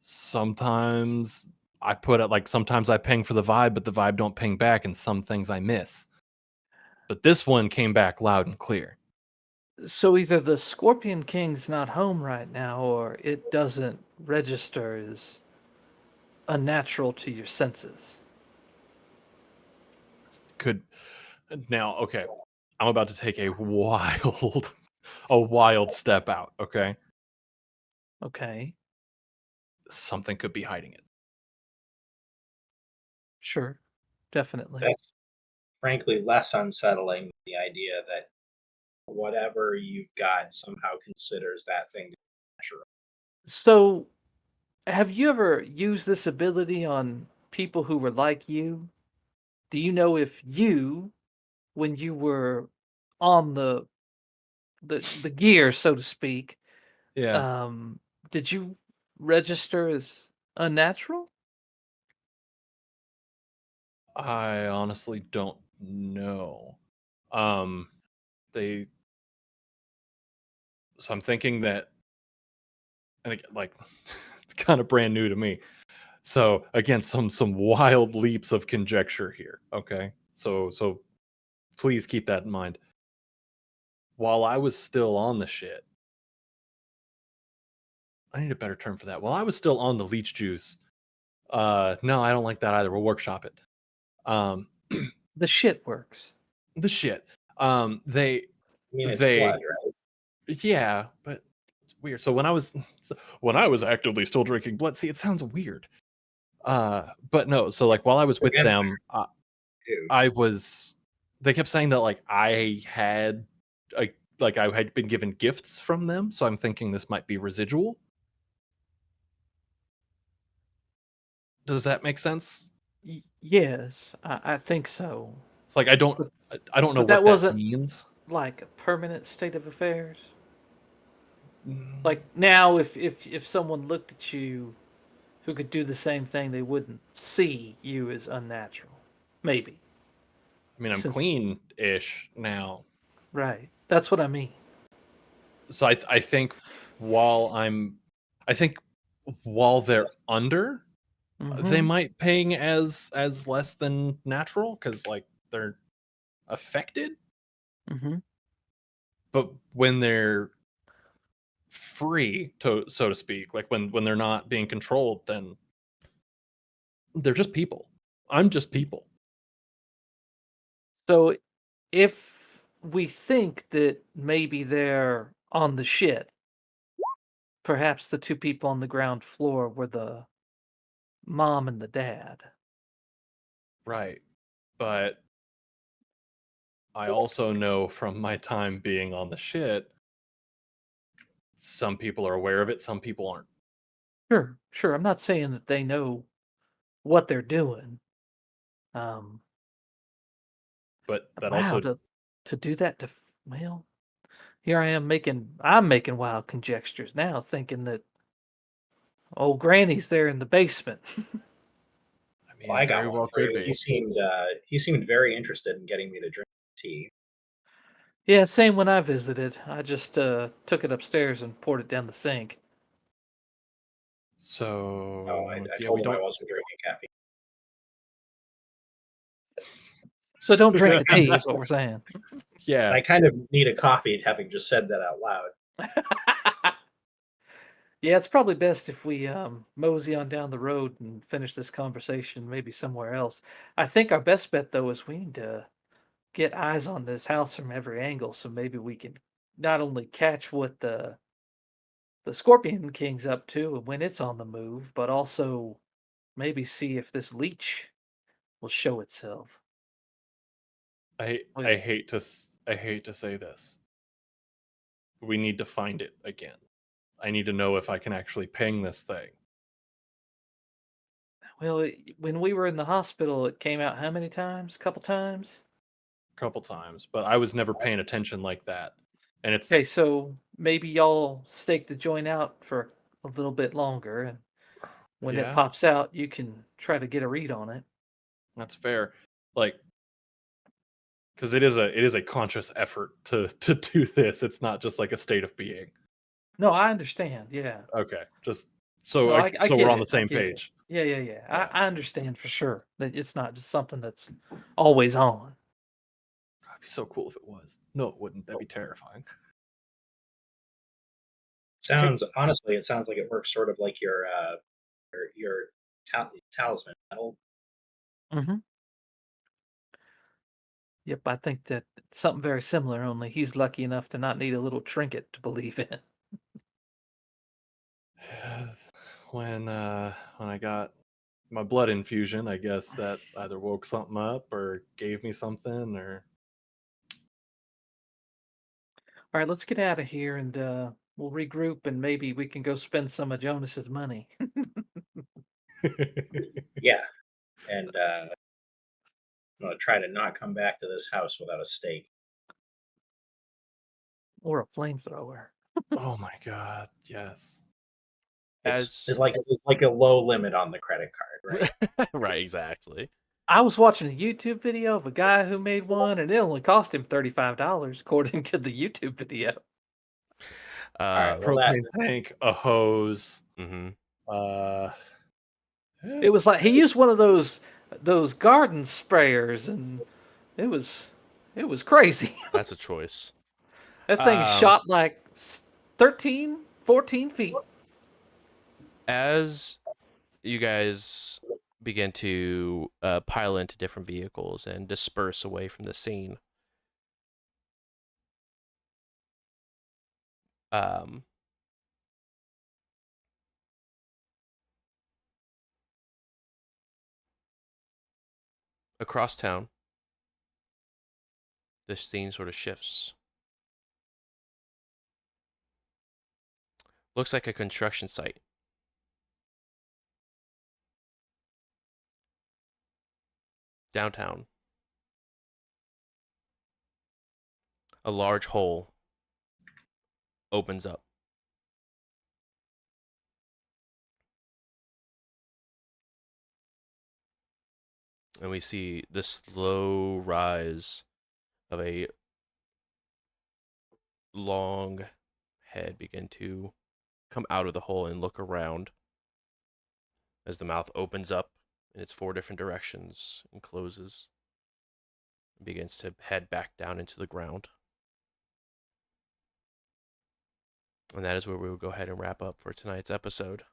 Sometimes I put it like sometimes I ping for the vibe, but the vibe don't ping back, and some things I miss. But this one came back loud and clear. So either the Scorpion King's not home right now, or it doesn't register as unnatural to your senses. Could now, okay. I'm about to take a wild step out, okay? Okay, Something could be hiding it. sure, definitely. That's frankly less unsettling. The idea that whatever you've got somehow considers that thing natural. So, have you ever used this ability on people who were like you? Do you know if you, when you were on the gear, so to speak, Yeah. um, did you register as unnatural? I honestly don't know. Um they so I'm thinking that and again, like it's kind of brand new to me. So again, some wild leaps of conjecture here, okay? So please keep that in mind. While I was still on the shit, I need a better term for that. While I was still on the leech juice, no, I don't like that either. We'll workshop it. Um, The shit works. the shit. I mean, it's They, blood, right? yeah, but it's weird. So when I was actively still drinking blood, see, it sounds weird. But no. So like while I was with Again, them, dude. I was. They kept saying that like I had, like I had been given gifts from them. So I'm thinking this might be residual. Does that make sense? Yes, I think so. It's like But, I don't know but that what that wasn't means. like a permanent state of affairs. Mm, Like now, if someone looked at you who could do the same thing, they wouldn't see you as unnatural. Maybe. I mean, I'm Since clean-ish now, right. That's what I mean. so I think while I'm, I think while they're under, they Mm-hmm. might ping as less than natural because like they're affected. Mm-hmm. But when they're free, to so to speak, like when they're not being controlled, then they're just people. I'm just people. So if we think that maybe they're on the shit, perhaps the two people on the ground floor were the mom and the dad. Right. But I also know from my time being on the shit, some people are aware of it, some people aren't. Sure, sure. I'm not saying that they know what they're doing. Um, But that wow, also, to do that to well, here I'm making wild conjectures now, thinking that old Granny's there in the basement. I Well, mean, I very got one well for could you. be. He seemed very interested in getting me to drink tea. Yeah, same when I visited. I just took it upstairs and poured it down the sink. No, So I yeah, we told him I don't. wasn't drinking caffeine. So don't drink the tea, is what we're saying. Yeah, I kind of need a coffee having just said that out loud. Yeah, it's probably best if we mosey on down the road and finish this conversation maybe somewhere else. I think our best bet though is we need to get eyes on this house from every angle, so maybe we can not only catch what the Scorpion King's up to when it's on the move, but also maybe see if this leech will show itself. I Wait, I hate to I hate to say this. We need to find it again. I need to know if I can actually ping this thing well, when we were in the hospital, it came out how many times? A couple times. a couple times, but I was never paying attention like that. And Okay, it's so maybe y'all stake the joint out for a little bit longer, and when it yeah, pops out, you can try to get a read on it. that's fair. Like because it is a conscious effort to do this. It's not just like a state of being. No, I understand. Yeah. Okay, just No, I so we're get on the it. I same get it. page. Yeah, yeah, yeah. Yeah, I understand for sure that it's not just something that's always on. that'd be so cool if it was. No, it wouldn't. That'd be terrifying. Hey, Honestly, it sounds like it works sort of like your talisman metal. Hmm. Yep, I think that it's something very similar, only he's lucky enough to not need a little trinket to believe in. when I got my blood infusion, I guess that either woke something up or gave me something or All right, let's get out of here and we'll regroup and maybe we can go spend some of Jonas's money Yeah, and I'm gonna try to not come back to this house without a stake. or a flamethrower. oh my god, yes. As It's like a low limit on the credit card, right? right, exactly. I was watching a YouTube video of a guy who made one and it only cost him $35 according to the YouTube video. All A right. Uh, Well, that propane tank, a hose, mhm. uh It was like he used one of those garden sprayers and it was it was crazy. That's a choice. That thing Um, shot like 13, 14 feet. as you guys begin to pile into different vehicles and disperse away from the scene, um, across town, this scene sort of shifts. Looks like a construction site. Downtown. A large hole opens up. And we see the slow rise of a long head begin to come out of the hole and look around as the mouth opens up in its four different directions and closes and begins to head back down into the ground. And that is where we will go ahead and wrap up for tonight's episode.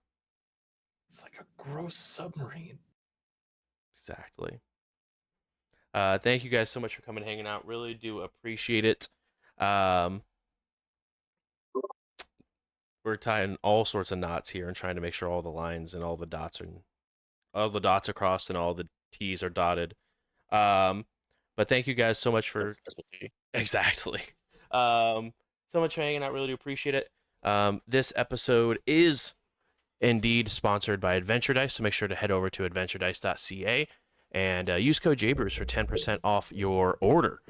it's like a gross submarine. Exactly. Thank you guys so much for coming and hanging out. Really do appreciate it. Um, we're tying all sorts of knots here and trying to make sure all the lines and all the dots are crossed and all the T's are dotted. Um, but thank you guys so much for exactly. So much for hanging out. Really do appreciate it. This episode is indeed sponsored by Adventure Dice, so make sure to head over to adventuredice.ca and use code JBrews for 10% off your order.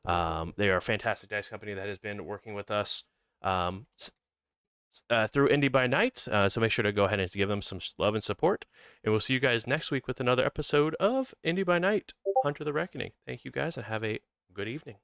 They are a fantastic dice company that has been working with us through Indy by Night, so make sure to go ahead and give them some love and support. And we'll see you guys next week with another episode of Indy by Night, Hunter the Reckoning. Thank you guys and have a good evening.